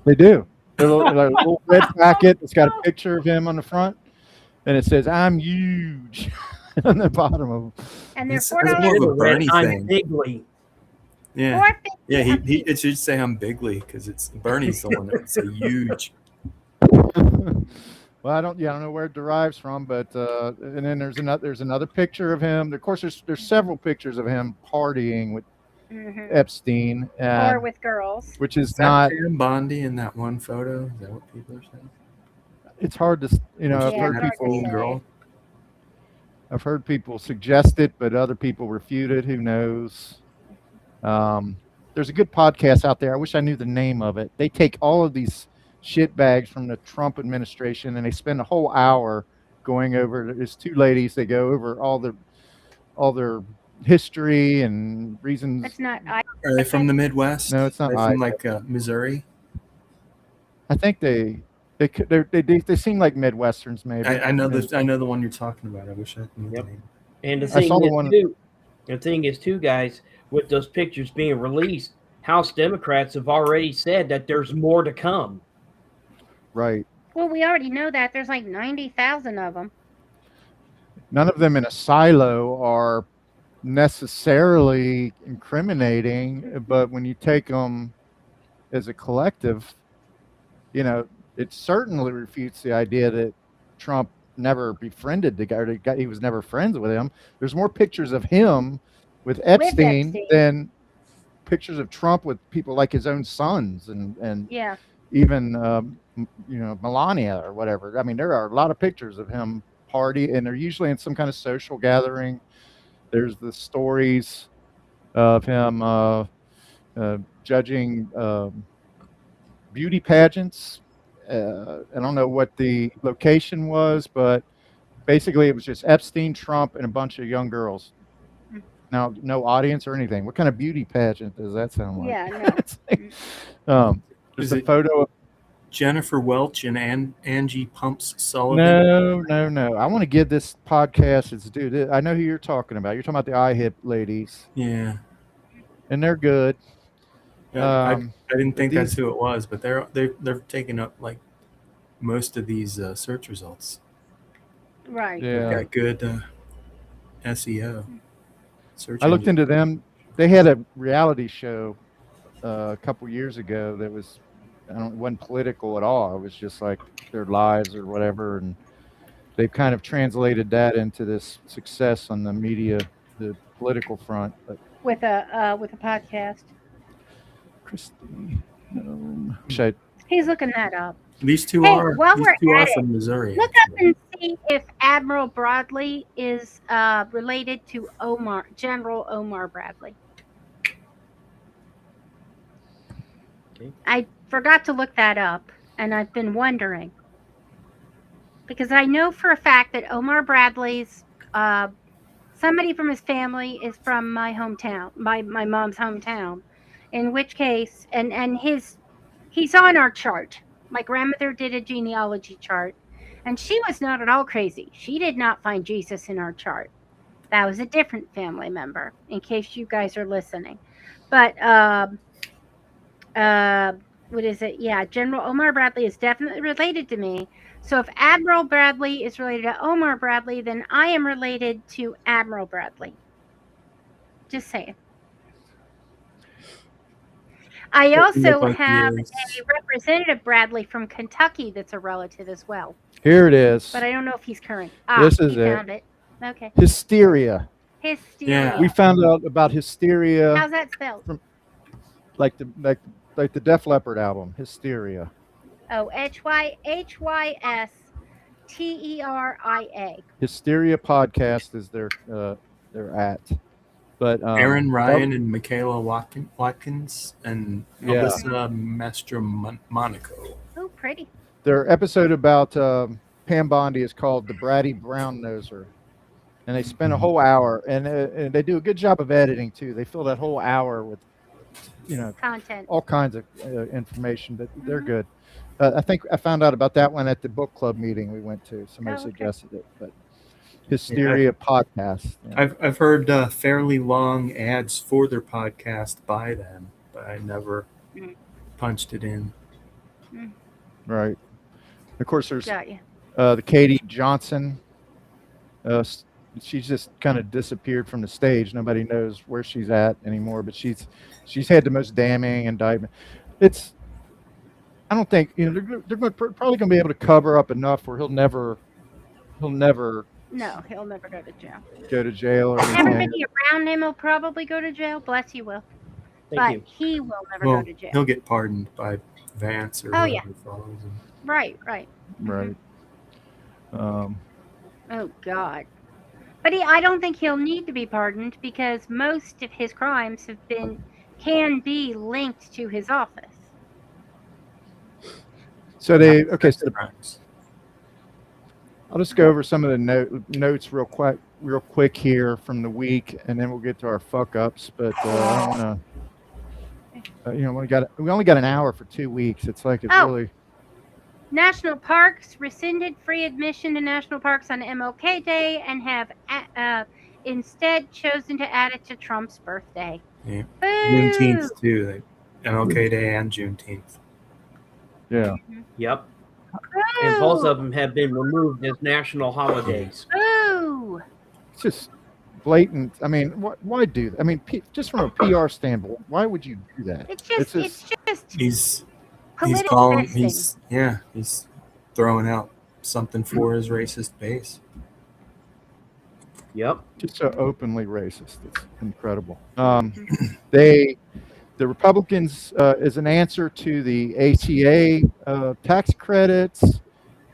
Speaker 1: They do. They're a little red packet. It's got a picture of him on the front, and it says "I'm huge" on the bottom of them.
Speaker 2: And they're
Speaker 3: It's
Speaker 2: $4.
Speaker 3: more of a Bernie
Speaker 4: I'm
Speaker 3: thing.
Speaker 4: bigly.
Speaker 3: Yeah,
Speaker 2: $4.50
Speaker 3: yeah.
Speaker 2: a piece.
Speaker 3: It should say I'm bigly because it's Bernie's the one that would say huge.
Speaker 1: Well, I don't know where it derives from, but and then there's another picture of him. Of course, there's several pictures of him partying with
Speaker 2: Mhm.
Speaker 1: Epstein,
Speaker 2: Or with girls.
Speaker 1: which is
Speaker 3: Is that
Speaker 1: not.
Speaker 3: Pam Bondi in that one photo? Is that what people are saying?
Speaker 1: It's hard to I've
Speaker 2: Yeah,
Speaker 1: heard
Speaker 2: hard to
Speaker 1: people
Speaker 2: say.
Speaker 3: girl.
Speaker 1: I've heard people suggest it, but other people refute it. Who knows? There's a good podcast out there. I wish I knew the name of it. They take all of these shit bags from the Trump administration and they spend a whole hour going over. There's two ladies. They go over all their history and reasons.
Speaker 2: It's not.
Speaker 3: Are they from the Midwest?
Speaker 1: No, it's not
Speaker 3: Are they from like Missouri?
Speaker 1: I think they seem like Midwesterns, maybe.
Speaker 3: I know the one you're talking about. I wish I knew the
Speaker 4: Yep.
Speaker 3: name.
Speaker 4: And
Speaker 1: I saw the one-
Speaker 4: the thing is, too, guys, with those pictures being released, House Democrats have already said that there's more to come.
Speaker 1: Right.
Speaker 2: Well, we already know that there's like 90,000 of them.
Speaker 1: None of them in a silo are necessarily incriminating, but when you take them as a collective, it certainly refutes the idea that Trump never befriended the guy. He was never friends with him. There's more pictures of him with Epstein than pictures of Trump with people like his own sons and
Speaker 2: Yeah.
Speaker 1: even Melania or whatever. I mean, there are a lot of pictures of him party, and they're usually in some kind of social gathering. There's the stories of him judging beauty pageants. I don't know what the location was, but basically it was just Epstein, Trump, and a bunch of young girls. Now, no audience or anything. What kind of beauty pageant does that sound like?
Speaker 2: Yeah,
Speaker 1: no. There's
Speaker 3: Is
Speaker 1: a
Speaker 3: it
Speaker 1: photo of
Speaker 3: Jennifer Welch and Angie Pumps Sullivan?
Speaker 1: No. I want to give this podcast its due. I know who you're talking about. You're talking about the iHip ladies.
Speaker 3: Yeah.
Speaker 1: And they're good.
Speaker 3: I didn't think that's who it was, but they're taking up like most of these search results.
Speaker 2: Right.
Speaker 1: Yeah.
Speaker 3: They've got good SEO.
Speaker 1: I looked into them. They had a reality show a couple years ago that was, it wasn't political at all. It was just like their lives or whatever, and they've kind of translated that into this success on the media, the political front. But
Speaker 2: With a podcast.
Speaker 1: Kristi Noem.
Speaker 2: He's looking that up.
Speaker 3: These two
Speaker 2: Hey,
Speaker 3: are
Speaker 2: while we're at it,
Speaker 3: from Missouri.
Speaker 2: Look up and see if Admiral Bradley is related to General Omar Bradley.
Speaker 4: Okay.
Speaker 2: I forgot to look that up, and I've been wondering. Because I know for a fact that Omar Bradley's, somebody from his family is from my hometown, my mom's hometown. In which case, and he's on our chart. My grandmother did a genealogy chart, and she was not at all crazy. She did not find Jesus in our chart. That was a different family member, in case you guys are listening. But what is it? Yeah, General Omar Bradley is definitely related to me. So if Admiral Bradley is related to Omar Bradley, then I am related to Admiral Bradley. Just saying. I also have a Representative Bradley from Kentucky that's a relative as well.
Speaker 1: Here it is.
Speaker 2: But I don't know if he's current.
Speaker 1: This is
Speaker 2: you
Speaker 1: it.
Speaker 2: Found it. Okay.
Speaker 1: Hysteria.
Speaker 2: Hysteria.
Speaker 1: We found out about hysteria.
Speaker 2: How's that spelled?
Speaker 1: Like the Def Leppard album, Hysteria.
Speaker 2: Oh, HYSTERIA.
Speaker 1: Hysteria podcast is their at. But
Speaker 3: Aaron Ryan and Michaela Watkins and Alyssa Monaco.
Speaker 2: Oh, pretty.
Speaker 1: Their episode about Pam Bondi is called The Bratty Brown Noser. And they spend a whole hour, and they do a good job of editing, too. They fill that whole hour with,
Speaker 2: content,
Speaker 1: all kinds of information, but they're good. I think I found out about that one at the book club meeting we went to. Somebody suggested it, but Hysteria podcast.
Speaker 3: Yeah. I've heard fairly long ads for their podcast by them, but I never punched it in.
Speaker 1: Right. Of course, there's the Katie Johnson. She's just kind of disappeared from the stage. Nobody knows where she's at anymore, but she's had the most damning indictment. I don't think they're probably going to be able to cover up enough where he'll never.
Speaker 2: No, he'll never go to jail.
Speaker 1: Or anything.
Speaker 2: Everybody around him will probably go to jail. Bless you, Will. But he will never go to jail.
Speaker 3: He'll get pardoned by Vance or whoever follows him.
Speaker 2: Right.
Speaker 1: Right.
Speaker 2: Oh God. But I don't think he'll need to be pardoned because most of his crimes can be linked to his office.
Speaker 1: So I'll just go over some of the notes real quick here from the week, and then we'll get to our fuck ups. But I don't want to. We only got an hour for 2 weeks. It's like really.
Speaker 2: National parks rescinded free admission to national parks on MLK Day and have instead chosen to add it to Trump's birthday.
Speaker 3: Yeah. Juneteenth too. MLK Day and Juneteenth.
Speaker 1: Yeah.
Speaker 4: Yep. And both of them have been removed as national holidays.
Speaker 2: Oh.
Speaker 1: It's just blatant. I mean, why do that? I mean, just from a PR standpoint, why would you do that?
Speaker 2: It's just
Speaker 3: he's throwing out something for his racist base.
Speaker 4: Yep.
Speaker 1: Just so openly racist. It's incredible. The Republicans, as an answer to the ACA tax credits,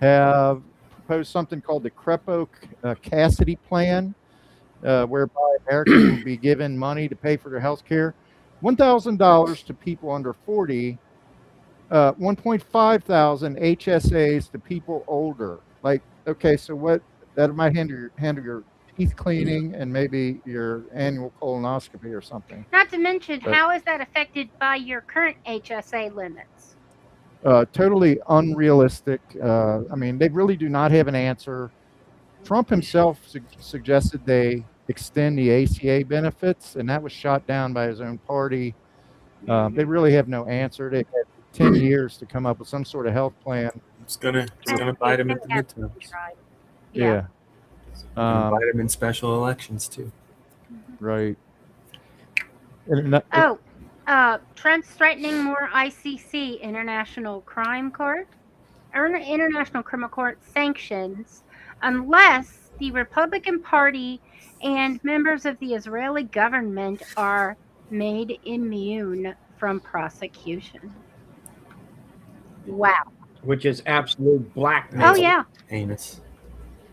Speaker 1: have proposed something called the Crepo-Cassidy plan, whereby Americans will be given money to pay for their health care. $1,000 to people under 40, 1.5 thousand HSAs to people older. Like, okay, so what? That might handle your teeth cleaning and maybe your annual colonoscopy or something.
Speaker 2: Not to mention, how is that affected by your current HSA limits?
Speaker 1: Totally unrealistic. I mean, they really do not have an answer. Trump himself suggested they extend the ACA benefits, and that was shot down by his own party. They really have no answer. They had 10 years to come up with some sort of health plan.
Speaker 3: It's gonna bite him at the midterms.
Speaker 1: Yeah.
Speaker 3: Bite him in special elections too.
Speaker 1: Right.
Speaker 2: Trump's threatening more ICC, International Criminal Court sanctions unless the Republican Party and members of the Israeli government are made immune from prosecution. Wow.
Speaker 4: Which is absolute blackmail.
Speaker 2: Oh, yeah.
Speaker 3: Heinous.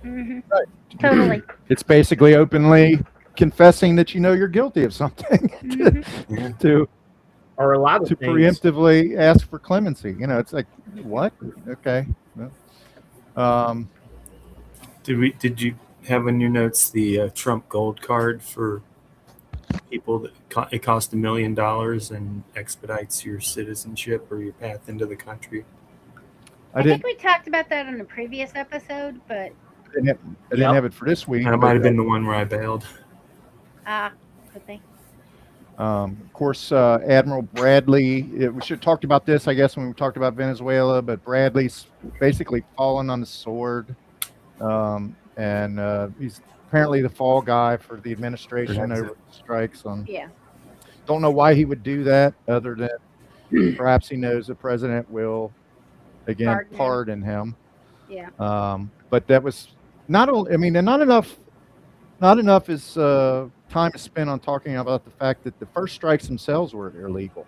Speaker 2: Mm-hmm.
Speaker 1: Right.
Speaker 2: Totally.
Speaker 1: It's basically openly confessing that you're guilty of something to
Speaker 4: or a lot of things.
Speaker 1: Preemptively ask for clemency. It's like, what? Okay.
Speaker 3: Did you have in your notes the Trump gold card for people that it costs $1 million and expedites your citizenship or your path into the country?
Speaker 2: I think we talked about that on a previous episode, but
Speaker 1: I didn't have it for this week.
Speaker 3: That might have been the one where I bailed.
Speaker 2: Could they?
Speaker 1: Of course, Admiral Bradley, we should have talked about this, I guess, when we talked about Venezuela, but Bradley's basically fallen on the sword. And he's apparently the fall guy for the administration over the strikes.
Speaker 2: Yeah.
Speaker 1: Don't know why he would do that, other than perhaps he knows the president will, again, pardon him.
Speaker 2: Yeah.
Speaker 1: But that was not only, I mean, and not enough is time is spent on talking about the fact that the first strikes themselves were illegal.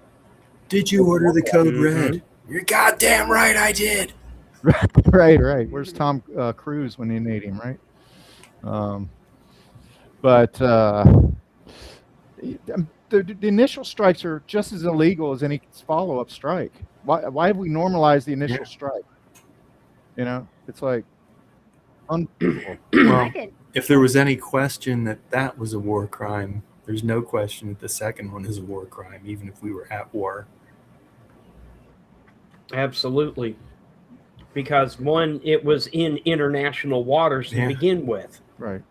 Speaker 3: Did you order the code red? You're goddamn right, I did.
Speaker 1: Right. Where's Tom Cruise when you need him, right? But the initial strikes are just as illegal as any follow-up strike. Why have we normalized the initial strike? You know, it's like unbelievable.
Speaker 3: Well, if there was any question that was a war crime, there's no question that the second one is a war crime, even if we were at war.
Speaker 4: Absolutely. Because one, it was in international waters to begin with.
Speaker 1: Right.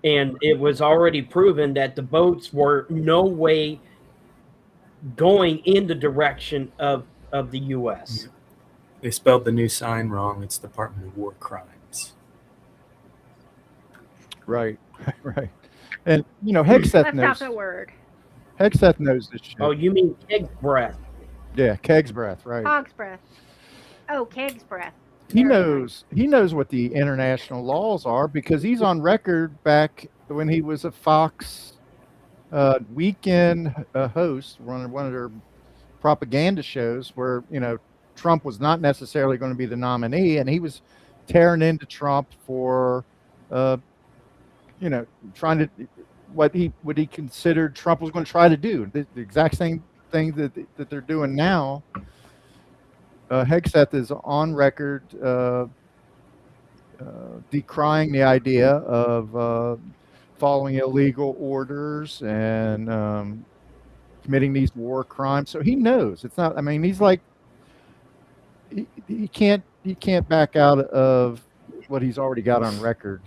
Speaker 4: And it was already proven that the boats were no way going in the direction of the U.S.
Speaker 3: Yeah. They spelled the new sign wrong. It's Department of War Crimes.
Speaker 1: Right. And, you know, Hegseth knows.
Speaker 2: That's not the word.
Speaker 1: Hegseth knows this shit.
Speaker 4: Oh, you mean keg's breath?
Speaker 1: Yeah, keg's breath, right.
Speaker 2: Hog's breath. Oh, keg's breath.
Speaker 1: He knows what the international laws are, because he's on record back when he was a Fox weekend host, running one of their propaganda shows, where, you know, Trump was not necessarily going to be the nominee, and he was tearing into Trump for, you know, trying to what he considered Trump was going to try to do, the exact same thing that they're doing now. Hegseth is on record decrying the idea of following illegal orders and committing these war crimes. So he knows it's not. I mean, he's like he can't back out of what he's already got on record.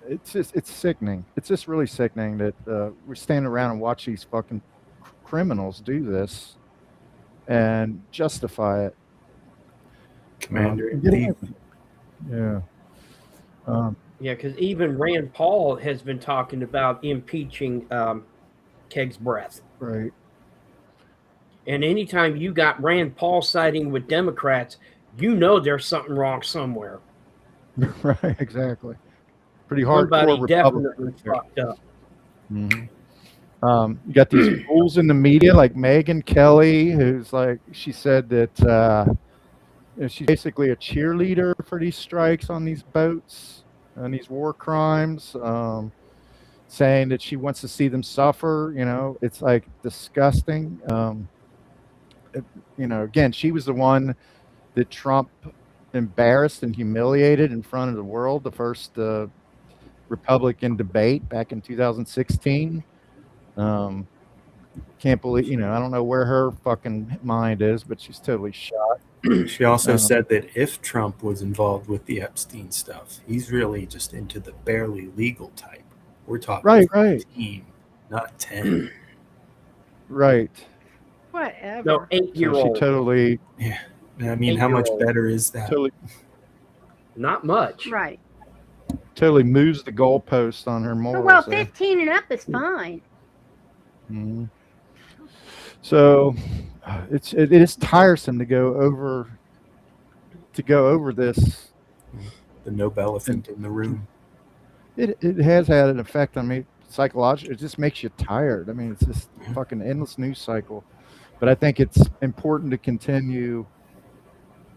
Speaker 1: It's sickening. It's just really sickening that we're standing around and watch these fucking criminals do this and justify it.
Speaker 3: Commander.
Speaker 1: Yeah.
Speaker 4: Yeah, because even Rand Paul has been talking about impeaching Keg's breath.
Speaker 1: Right.
Speaker 4: And anytime you got Rand Paul siding with Democrats, you know there's something wrong somewhere.
Speaker 1: Right, exactly. Pretty hardcore
Speaker 4: Somebody
Speaker 1: Republican.
Speaker 4: definitely fucked up.
Speaker 1: Mm-hmm. You got these fools in the media like Megyn Kelley, who's like, she said that she's basically a cheerleader for these strikes on these boats and these war crimes, saying that she wants to see them suffer. You know, it's like disgusting. You know, again, she was the one that Trump embarrassed and humiliated in front of the world, the first Republican debate back in 2016. Can't believe, you know, I don't know where her fucking mind is, but she's totally shot.
Speaker 3: She also said that if Trump was involved with the Epstein stuff, he's really just into the barely legal type. We're talking
Speaker 1: right.
Speaker 3: 15, not 10.
Speaker 1: Right.
Speaker 2: Whatever.
Speaker 4: No, 8-year-old.
Speaker 1: So she totally.
Speaker 3: Yeah. I mean, how much better is that?
Speaker 1: Totally,
Speaker 4: not much.
Speaker 2: Right.
Speaker 1: Totally moves the goalpost on her morals.
Speaker 2: Well, 15 and up is fine.
Speaker 1: Mm-hmm. So it is tiresome to go over this.
Speaker 3: The Nobel elephant in the room.
Speaker 1: It has had an effect on me psychologically. It just makes you tired. I mean, it's just fucking endless news cycle. But I think it's important to continue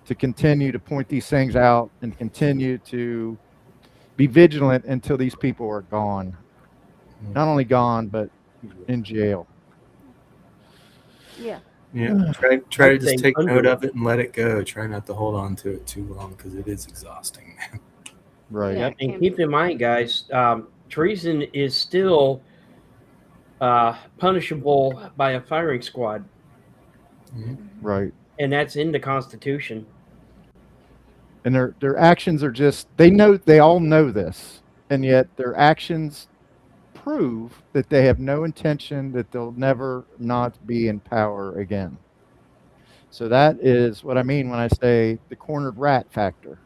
Speaker 1: to point these things out and continue to be vigilant until these people are gone. Not only gone, but in jail.
Speaker 2: Yeah.
Speaker 3: Yeah. Try to just take note of it and let it go. Try not to hold on to it too long, because it is exhausting.
Speaker 1: Right.
Speaker 2: Yeah.
Speaker 4: And keep in mind, guys, treason is still punishable by a firing squad.
Speaker 1: Right.
Speaker 4: And that's in the Constitution.
Speaker 1: And their actions are just, they all know this, and yet their actions prove that they have no intention, that they'll never not be in power again. So that is what I mean when I say the cornered rat factor.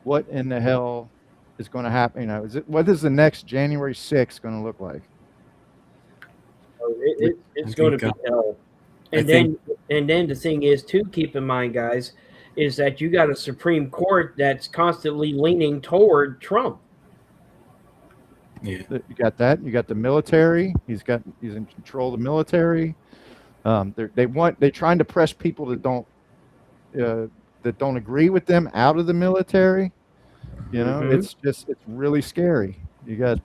Speaker 1: What in the hell is going to happen? You know, what is the next January 6th going to look like?
Speaker 4: It's going to be hell. And then the thing is, too, keep in mind, guys, is that you got a Supreme Court that's constantly leaning toward Trump.
Speaker 3: Yeah.
Speaker 1: You got that. You got the military. He's in control of the military. They're trying to press people that don't agree with them out of the military. You know, it's really scary. You got,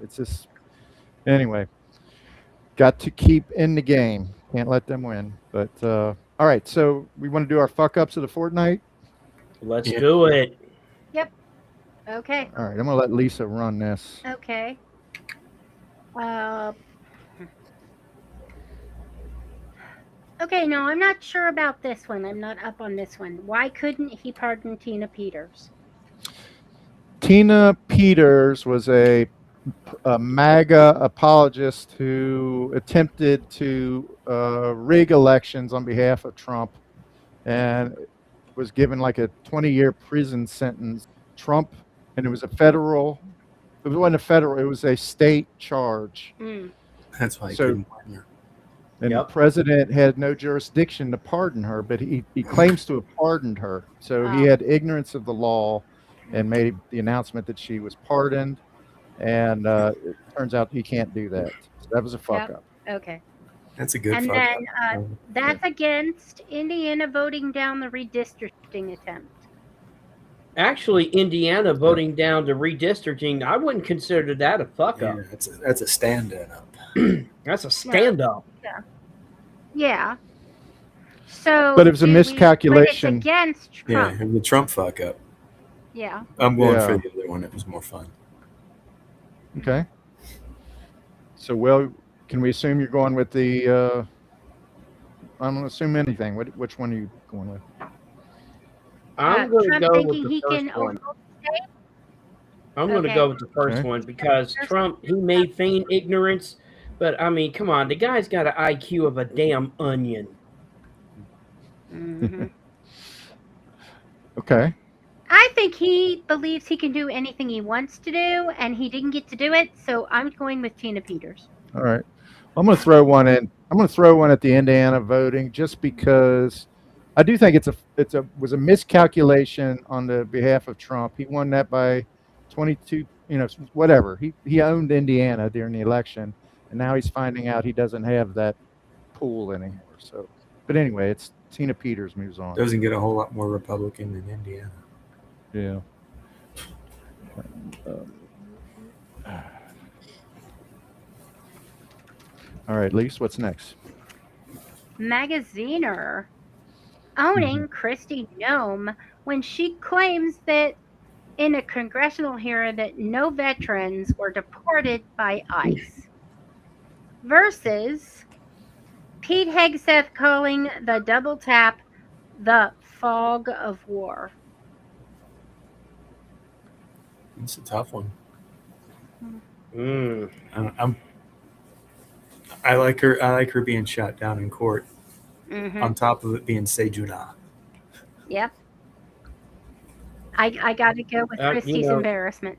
Speaker 1: it's just, anyway, got to keep in the game. Can't let them win. But, all right. So we want to do our fuck ups of the fortnight.
Speaker 4: Let's do it.
Speaker 2: Yep. Okay.
Speaker 1: All right. I'm going to let Lisa run this.
Speaker 2: Okay. Okay, no, I'm not sure about this one. I'm not up on this one. Why couldn't he pardon Tina Peters?
Speaker 1: Tina Peters was a MAGA apologist who attempted to rig elections on behalf of Trump and was given like a 20-year prison sentence. Trump, and it wasn't a federal, it was a state charge.
Speaker 3: That's why he couldn't pardon her.
Speaker 1: And the president had no jurisdiction to pardon her, but he claims to have pardoned her. So he had ignorance of the law and made the announcement that she was pardoned. And it turns out he can't do that. So that was a fuck up.
Speaker 2: Okay.
Speaker 3: That's a good
Speaker 2: fuck
Speaker 3: up.
Speaker 2: And then that's against Indiana voting down the redistricting attempt.
Speaker 4: Actually, Indiana voting down the redistricting, I wouldn't consider that a fuck up.
Speaker 3: That's a stand-up.
Speaker 4: That's a stand-up.
Speaker 2: Yeah. So,
Speaker 1: but it was a miscalculation.
Speaker 2: But it's against Trump.
Speaker 3: Yeah, the Trump fuck up.
Speaker 2: Yeah.
Speaker 3: I'm going for the other one. It was more fun.
Speaker 1: Okay. So, well, can we assume you're going with the? I'm going to assume anything. Which one are you going with?
Speaker 4: I'm going to
Speaker 2: Trump
Speaker 4: go
Speaker 2: thinking
Speaker 4: with
Speaker 2: he
Speaker 4: the
Speaker 2: can
Speaker 4: first one.
Speaker 2: overrule the state?
Speaker 4: I'm going to go with the first one because Trump, he may feign ignorance, but I mean, come on, the guy's got an IQ of a damn onion.
Speaker 1: Okay.
Speaker 2: I think he believes he can do anything he wants to do, and he didn't get to do it, so I'm going with Tina Peters.
Speaker 1: All right. I'm going to throw one in. I'm going to throw one at the Indiana voting just because I do think it was a miscalculation on the behalf of Trump. He won that by 22, whatever. He owned Indiana during the election, and now he's finding out he doesn't have that pool anymore. So, but anyway, it's Tina Peters moves on.
Speaker 3: Doesn't get a whole lot more Republican than Indiana.
Speaker 1: Yeah. All right, Lise, what's next?
Speaker 2: Magaziner owning Kristi Noem when she claims that in a congressional hearing that no veterans were deported by ICE. Versus Pete Hegseth calling the double tap the fog of war.
Speaker 3: It's a tough one.
Speaker 4: Mm.
Speaker 3: I like her being shot down in court. On top of it being Sejuna.
Speaker 2: Yep. I got to go with Kristi's embarrassment.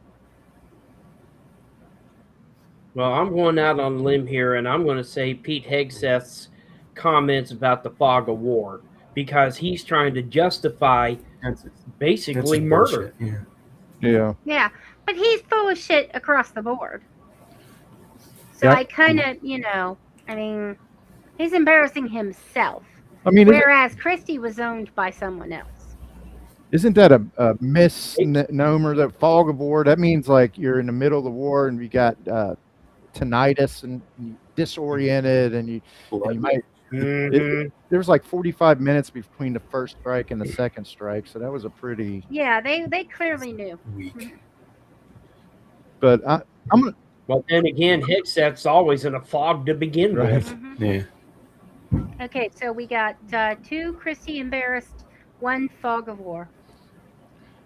Speaker 4: Well, I'm going out on a limb here, and I'm going to say Pete Hegseth's comments about the fog of war because he's trying to justify basically murder.
Speaker 1: Yeah.
Speaker 2: Yeah, but he's full of shit across the board. So I kind of, I mean, he's embarrassing himself.
Speaker 1: I mean,
Speaker 2: whereas Kristi was owned by someone else.
Speaker 1: Isn't that a misnomer? That fog of war, that means like you're in the middle of the war and you got tinnitus and you're disoriented and you might. There was like 45 minutes between the first strike and the second strike, so that was a pretty.
Speaker 2: Yeah, they clearly knew.
Speaker 3: Weak.
Speaker 1: But I'm gonna.
Speaker 4: Well, then again, Hegseth's always in a fog to begin with.
Speaker 3: Yeah.
Speaker 2: Okay, so we got 2 Kristi embarrassed, 1 fog of war.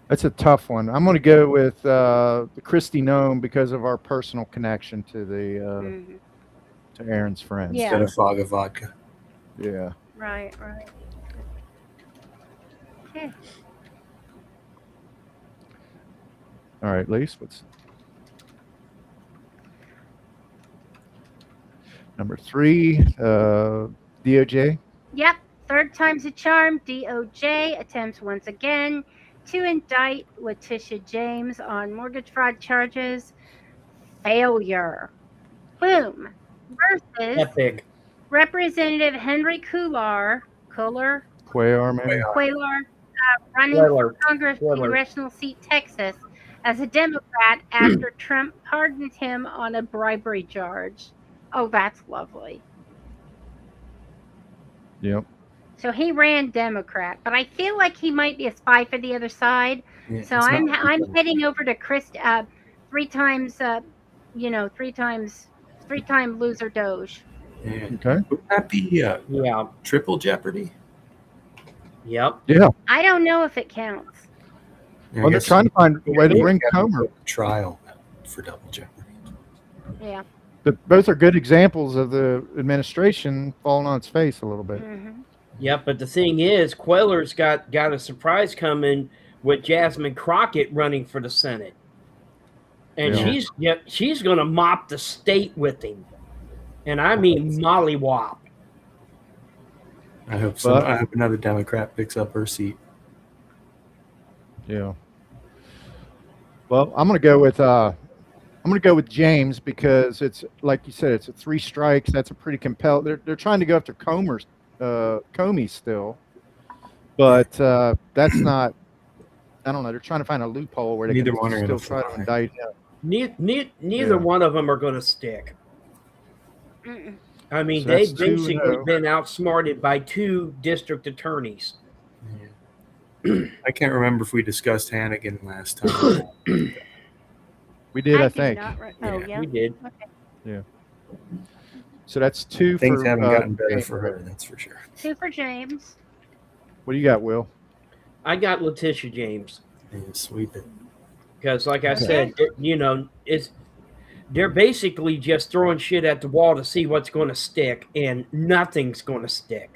Speaker 1: That's a tough one. I'm going to go with the Kristi Noem because of our personal connection to the
Speaker 2: Mhm.
Speaker 1: to Aaron's friends.
Speaker 2: Yeah.
Speaker 3: Instead of fog of vodka.
Speaker 1: Yeah.
Speaker 2: Right. Okay.
Speaker 1: All right, Lise, what's number 3? DOJ.
Speaker 2: Yep. Third time's a charm. DOJ attempts once again to indict Letitia James on mortgage fraud charges. Failure. Boom. Versus
Speaker 4: Epic.
Speaker 2: Representative Henry Cuellar,
Speaker 1: Cuellar, maybe?
Speaker 2: running
Speaker 4: Cuellar.
Speaker 2: for
Speaker 4: Cuellar.
Speaker 2: congressional seat Texas as a Democrat after Trump pardoned him on a bribery charge. Oh, that's lovely.
Speaker 1: Yep.
Speaker 2: So he ran Democrat, but I feel like he might be a spy for the other side.
Speaker 3: Yeah,
Speaker 2: So
Speaker 3: it's
Speaker 2: I'm
Speaker 3: not-
Speaker 2: heading over to three time loser Doge.
Speaker 3: Yeah.
Speaker 1: Okay.
Speaker 3: Would that be
Speaker 4: Yeah.
Speaker 3: triple jeopardy?
Speaker 4: Yep.
Speaker 1: Yeah.
Speaker 2: I don't know if it counts.
Speaker 3: Yeah, I
Speaker 1: Well, they're
Speaker 3: guess
Speaker 1: trying to find a way to
Speaker 3: you
Speaker 1: bring
Speaker 3: have to
Speaker 1: Comer.
Speaker 3: go to trial for double jeopardy.
Speaker 2: Yeah.
Speaker 1: But both are good examples of the administration falling on its face a little bit.
Speaker 2: Mm-hmm.
Speaker 4: Yep. But the thing is, Queller's got a surprise coming with Jasmine Crockett running for the Senate, and
Speaker 1: Yeah.
Speaker 4: she's going to mop the state with him, and I mean mollywop.
Speaker 3: I hope so.
Speaker 1: But-
Speaker 3: I hope another Democrat picks up her seat.
Speaker 1: Yeah. Well, I'm going to go with James because it's like you said, it's a 3 strikes. That's a pretty compelling. They're trying to go after Comey still, but that's not. I don't know. They're trying to find a loophole where they
Speaker 3: Neither
Speaker 1: can
Speaker 3: one are
Speaker 1: still
Speaker 3: gonna
Speaker 1: try to
Speaker 3: fly.
Speaker 1: indict him.
Speaker 4: Neither
Speaker 1: Yeah.
Speaker 4: one of them are going to stick.
Speaker 2: Mm-mm.
Speaker 4: I mean,
Speaker 1: So that's
Speaker 4: they've
Speaker 1: 2-0.
Speaker 4: basically been outsmarted by 2 district attorneys.
Speaker 3: I can't remember if we discussed Hannigan last time.
Speaker 1: We did, I
Speaker 2: do
Speaker 1: think.
Speaker 2: not oh,
Speaker 3: Yeah.
Speaker 2: yeah.
Speaker 4: We did.
Speaker 1: So that's 2
Speaker 3: Things
Speaker 1: for.
Speaker 3: haven't gotten better
Speaker 1: James.
Speaker 3: for her, that's for sure.
Speaker 2: 2 for James.
Speaker 1: What do you got, Will?
Speaker 4: I got Letitia James
Speaker 3: Yeah, sweep it.
Speaker 4: because, like I
Speaker 2: Okay.
Speaker 4: said, they're basically just throwing shit at the wall to see what's going to stick, and nothing's going to stick.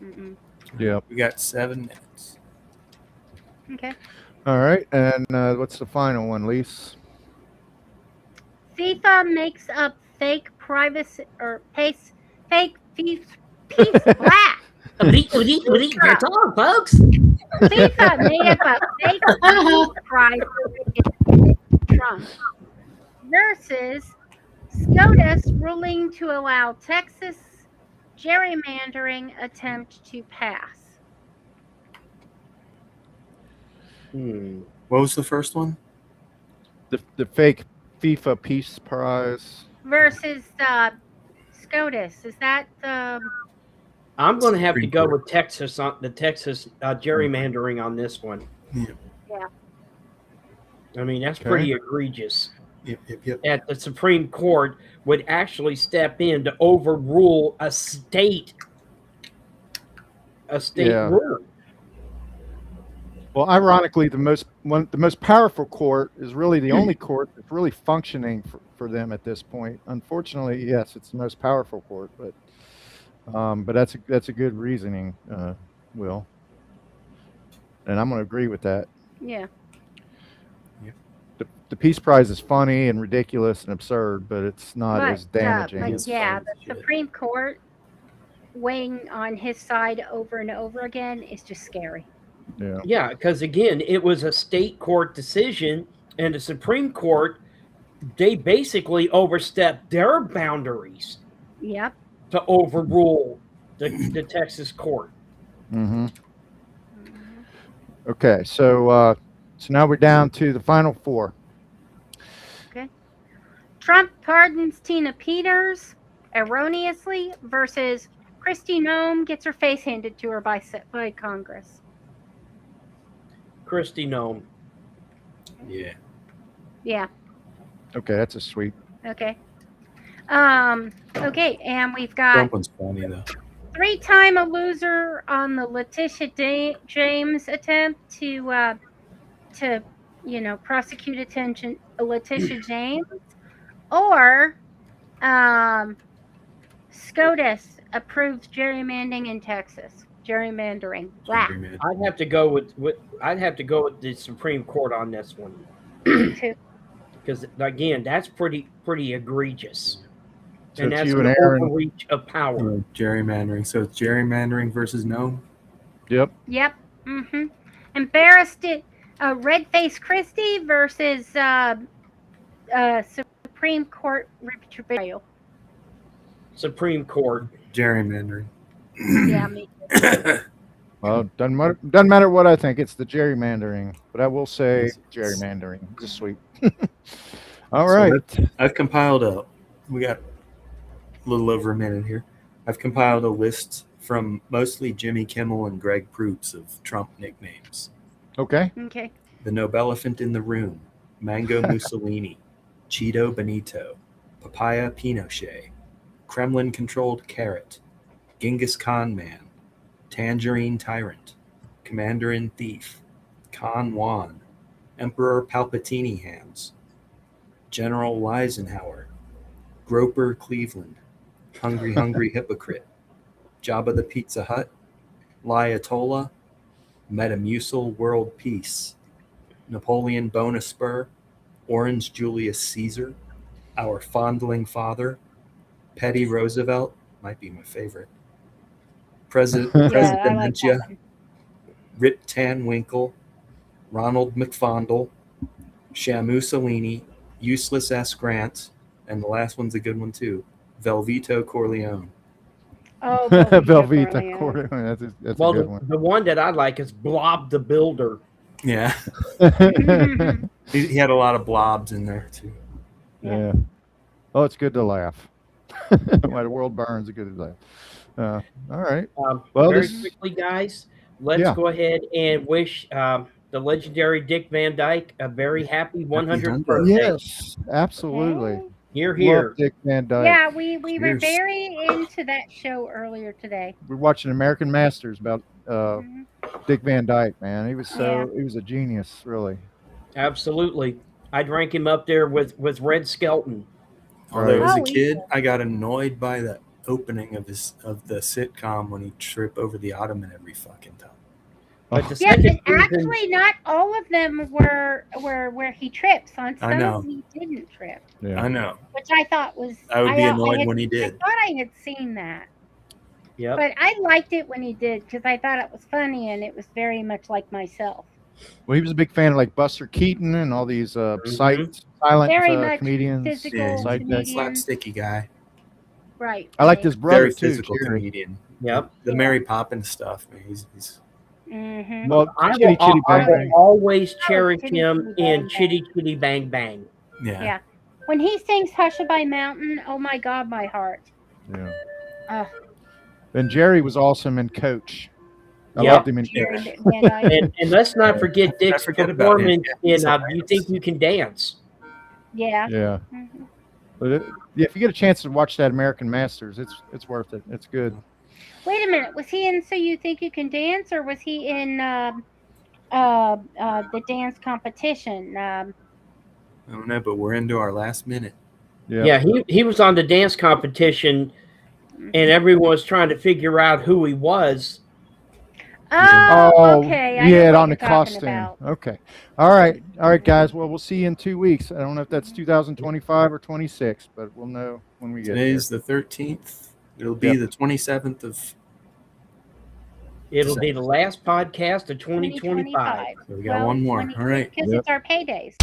Speaker 2: Mm-mm.
Speaker 1: Yeah.
Speaker 3: We got 7 minutes.
Speaker 2: Okay.
Speaker 1: All right, and what's the final one, Lise?
Speaker 2: FIFA makes up fake privacy or fake peace black.
Speaker 4: That's all, folks.
Speaker 2: FIFA made up a fake peace privacy against Trump versus SCOTUS ruling to allow Texas gerrymandering attempt to pass.
Speaker 3: What was the first one?
Speaker 1: The fake FIFA Peace Prize.
Speaker 2: Versus SCOTUS. Is that
Speaker 4: I'm going to have to
Speaker 3: Supreme
Speaker 4: go
Speaker 3: Court.
Speaker 4: with Texas on the Texas gerrymandering on this one.
Speaker 2: Yeah.
Speaker 4: I mean, that's
Speaker 1: Okay.
Speaker 4: pretty egregious.
Speaker 3: Yep.
Speaker 4: That the Supreme Court would actually step in to overrule a state
Speaker 1: Yeah.
Speaker 4: rule.
Speaker 1: Well, ironically, the most powerful court is really the only court that's really functioning for them at this point. Unfortunately, yes, it's the most powerful court, but that's a good reasoning, Will, and I'm going to agree with that.
Speaker 2: yeah.
Speaker 1: The Peace Prize is funny and ridiculous and absurd, but it's not as
Speaker 2: But
Speaker 1: damaging.
Speaker 3: It's
Speaker 2: yeah,
Speaker 3: fun
Speaker 2: the
Speaker 3: shit.
Speaker 2: Supreme Court weighing on his side over and over again is just scary.
Speaker 1: Yeah.
Speaker 4: Yeah, because again, it was a state court decision, and the Supreme Court, they basically overstepped their boundaries
Speaker 2: Yep.
Speaker 4: to overrule the Texas court.
Speaker 1: Mm-hmm. Okay, so now we're down to the final 4.
Speaker 2: Trump pardons Tina Peters erroneously versus Kristi Noem gets her face handed to her by Congress.
Speaker 4: Kristi Noem.
Speaker 3: Yeah.
Speaker 2: Yeah.
Speaker 1: Okay, that's a sweep.
Speaker 2: Okay. Okay, and we've got
Speaker 3: Trump one's funny though.
Speaker 2: 3-time a loser on the Letitia James attempt to prosecute Letitia James, or SCOTUS approves gerrymandering in Texas. Gerrymandering. Blah.
Speaker 4: I'd have to go with the Supreme Court on this one.
Speaker 2: Me too.
Speaker 4: Because again, that's pretty egregious.
Speaker 1: So
Speaker 4: And
Speaker 1: it's
Speaker 4: that's
Speaker 1: you and
Speaker 4: an
Speaker 1: Aaron.
Speaker 4: overreach of power.
Speaker 3: Gerrymandering. So it's gerrymandering versus no.
Speaker 1: Yep.
Speaker 2: Yep. Mm-hmm. Embarrassed it. Red-faced Kristi versus Supreme Court retrial.
Speaker 4: Supreme Court.
Speaker 3: Gerrymandering.
Speaker 2: Yeah, me too.
Speaker 1: Well, doesn't matter what I think. It's the gerrymandering, but I will say gerrymandering. Just sweet. All right.
Speaker 3: I've compiled we got a little over a minute here. I've compiled a list from mostly Jimmy Kimmel and Greg Proops of Trump nicknames.
Speaker 1: Okay.
Speaker 2: Okay.
Speaker 3: The Nobelephant in the Room, Mango Mussolini, Cheeto Benito, Papaya Pinochet, Kremlin-controlled Carrot, Genghis Khan Man, Tangerine Tyrant, Commander and Thief, Khan Juan, Emperor Palpatine Hands, General Eisenhower, Groper Cleveland, Hungry Hungry Hypocrite, Jabba the Pizza Hut, Liatola, Metamucil World Peace, Napoleon Bonaspur, Orange Julius Caesar, Our Fondling Father, Petty Roosevelt, might be my favorite, President
Speaker 2: Yeah, I like
Speaker 3: Presidentia,
Speaker 2: that one.
Speaker 3: Rip Tanwinkle, Ronald McFondle, Shamussolini, Useless S. Grant, and the last one's a good one too, Velveto Corleone.
Speaker 2: Oh,
Speaker 1: Velveeta
Speaker 2: Corleone.
Speaker 1: Corleone. That's
Speaker 4: Well,
Speaker 1: a good one.
Speaker 4: the one that I like is Blob the Builder.
Speaker 3: Yeah, he had a lot of blobs in there too.
Speaker 1: Yeah. Oh, it's good to laugh. While the world burns, it's good to laugh. All right. Well,
Speaker 4: Very quickly, guys, let's go ahead and wish the legendary Dick Van Dyke a very happy 100th birthday.
Speaker 1: Yes, absolutely.
Speaker 4: Here, here.
Speaker 1: Love Dick Van Dyke.
Speaker 2: Yeah, we were
Speaker 3: Cheers.
Speaker 2: very into that show earlier today.
Speaker 1: We're watching American Masters about Dick Van Dyke, man. He was a genius, really.
Speaker 4: Absolutely. I'd rank him up there with Red Skelton.
Speaker 3: Although as a
Speaker 2: Oh,
Speaker 3: kid, I got annoyed by the opening of the sitcom when he tripped over the ottoman every fucking time.
Speaker 4: But the
Speaker 2: Yeah,
Speaker 4: second
Speaker 2: but
Speaker 4: season,
Speaker 2: actually, not all of them were where he trips. On
Speaker 3: I
Speaker 2: some
Speaker 3: know.
Speaker 2: of them, he didn't trip,
Speaker 1: Yeah.
Speaker 3: I know.
Speaker 2: which I thought was.
Speaker 3: I would be annoyed
Speaker 2: had-
Speaker 3: when he
Speaker 2: I
Speaker 3: did.
Speaker 2: thought I had seen that,
Speaker 4: yep.
Speaker 2: but I liked it when he did because I thought it was funny and it was very much like myself.
Speaker 1: Well, he was a big fan of like Buster Keaton and all these silent
Speaker 2: Very much
Speaker 1: comedians.
Speaker 2: physical
Speaker 3: Yeah,
Speaker 1: like that.
Speaker 2: comedians.
Speaker 3: Slapsticky guy.
Speaker 2: Right.
Speaker 1: I liked
Speaker 2: right.
Speaker 1: his brother
Speaker 3: Very
Speaker 1: too,
Speaker 3: physical
Speaker 1: Jerry.
Speaker 3: comedian.
Speaker 4: Yep.
Speaker 3: The Mary Poppins stuff, man. He's
Speaker 2: Mhm.
Speaker 1: Well,
Speaker 4: I
Speaker 1: Chitty Chitty
Speaker 4: will
Speaker 1: Bang Bang.
Speaker 4: always cherish
Speaker 2: Chitty
Speaker 4: him
Speaker 2: Chitty
Speaker 4: in
Speaker 2: Bang
Speaker 4: Chitty Chitty Bang Bang.
Speaker 3: yeah.
Speaker 2: Yeah. When he sings "Hushabye Mountain," oh my God, my heart.
Speaker 1: Yeah.
Speaker 2: Ugh.
Speaker 1: And Jerry was awesome in Coach. I
Speaker 4: Yep.
Speaker 1: loved him in
Speaker 2: Jerry
Speaker 1: Coach.
Speaker 2: Van Dyke.
Speaker 4: And let's not forget Dick's
Speaker 3: forget about him.
Speaker 4: performance
Speaker 3: Yeah, he's
Speaker 4: in You
Speaker 3: hilarious.
Speaker 2: Mm-hmm.
Speaker 4: Think You Can Dance.
Speaker 2: Yeah.
Speaker 1: Yeah.
Speaker 2: Mhm.
Speaker 1: But if you get a chance to watch that American Masters, it's worth it. It's good.
Speaker 2: Wait a minute. Was he in So You Think You Can Dance, or was he in the dance competition?
Speaker 3: I don't know, but we're into our last minute.
Speaker 4: Yeah, he was on the dance competition, and everyone was trying to figure out who he was.
Speaker 2: Oh, okay. I know
Speaker 1: yeah,
Speaker 2: what
Speaker 1: on
Speaker 2: you're
Speaker 1: the
Speaker 2: talking
Speaker 1: costume.
Speaker 2: about.
Speaker 1: Okay. All right, guys. Well, we'll see you in 2 weeks. I don't know if that's 2025 or 26, but we'll know when we get
Speaker 3: Today's the 13th. It'll be the 27th of.
Speaker 4: It'll be the last podcast of 2025.
Speaker 3: So we got one more. All right.
Speaker 2: Because
Speaker 1: Yep.
Speaker 2: it's our paydays.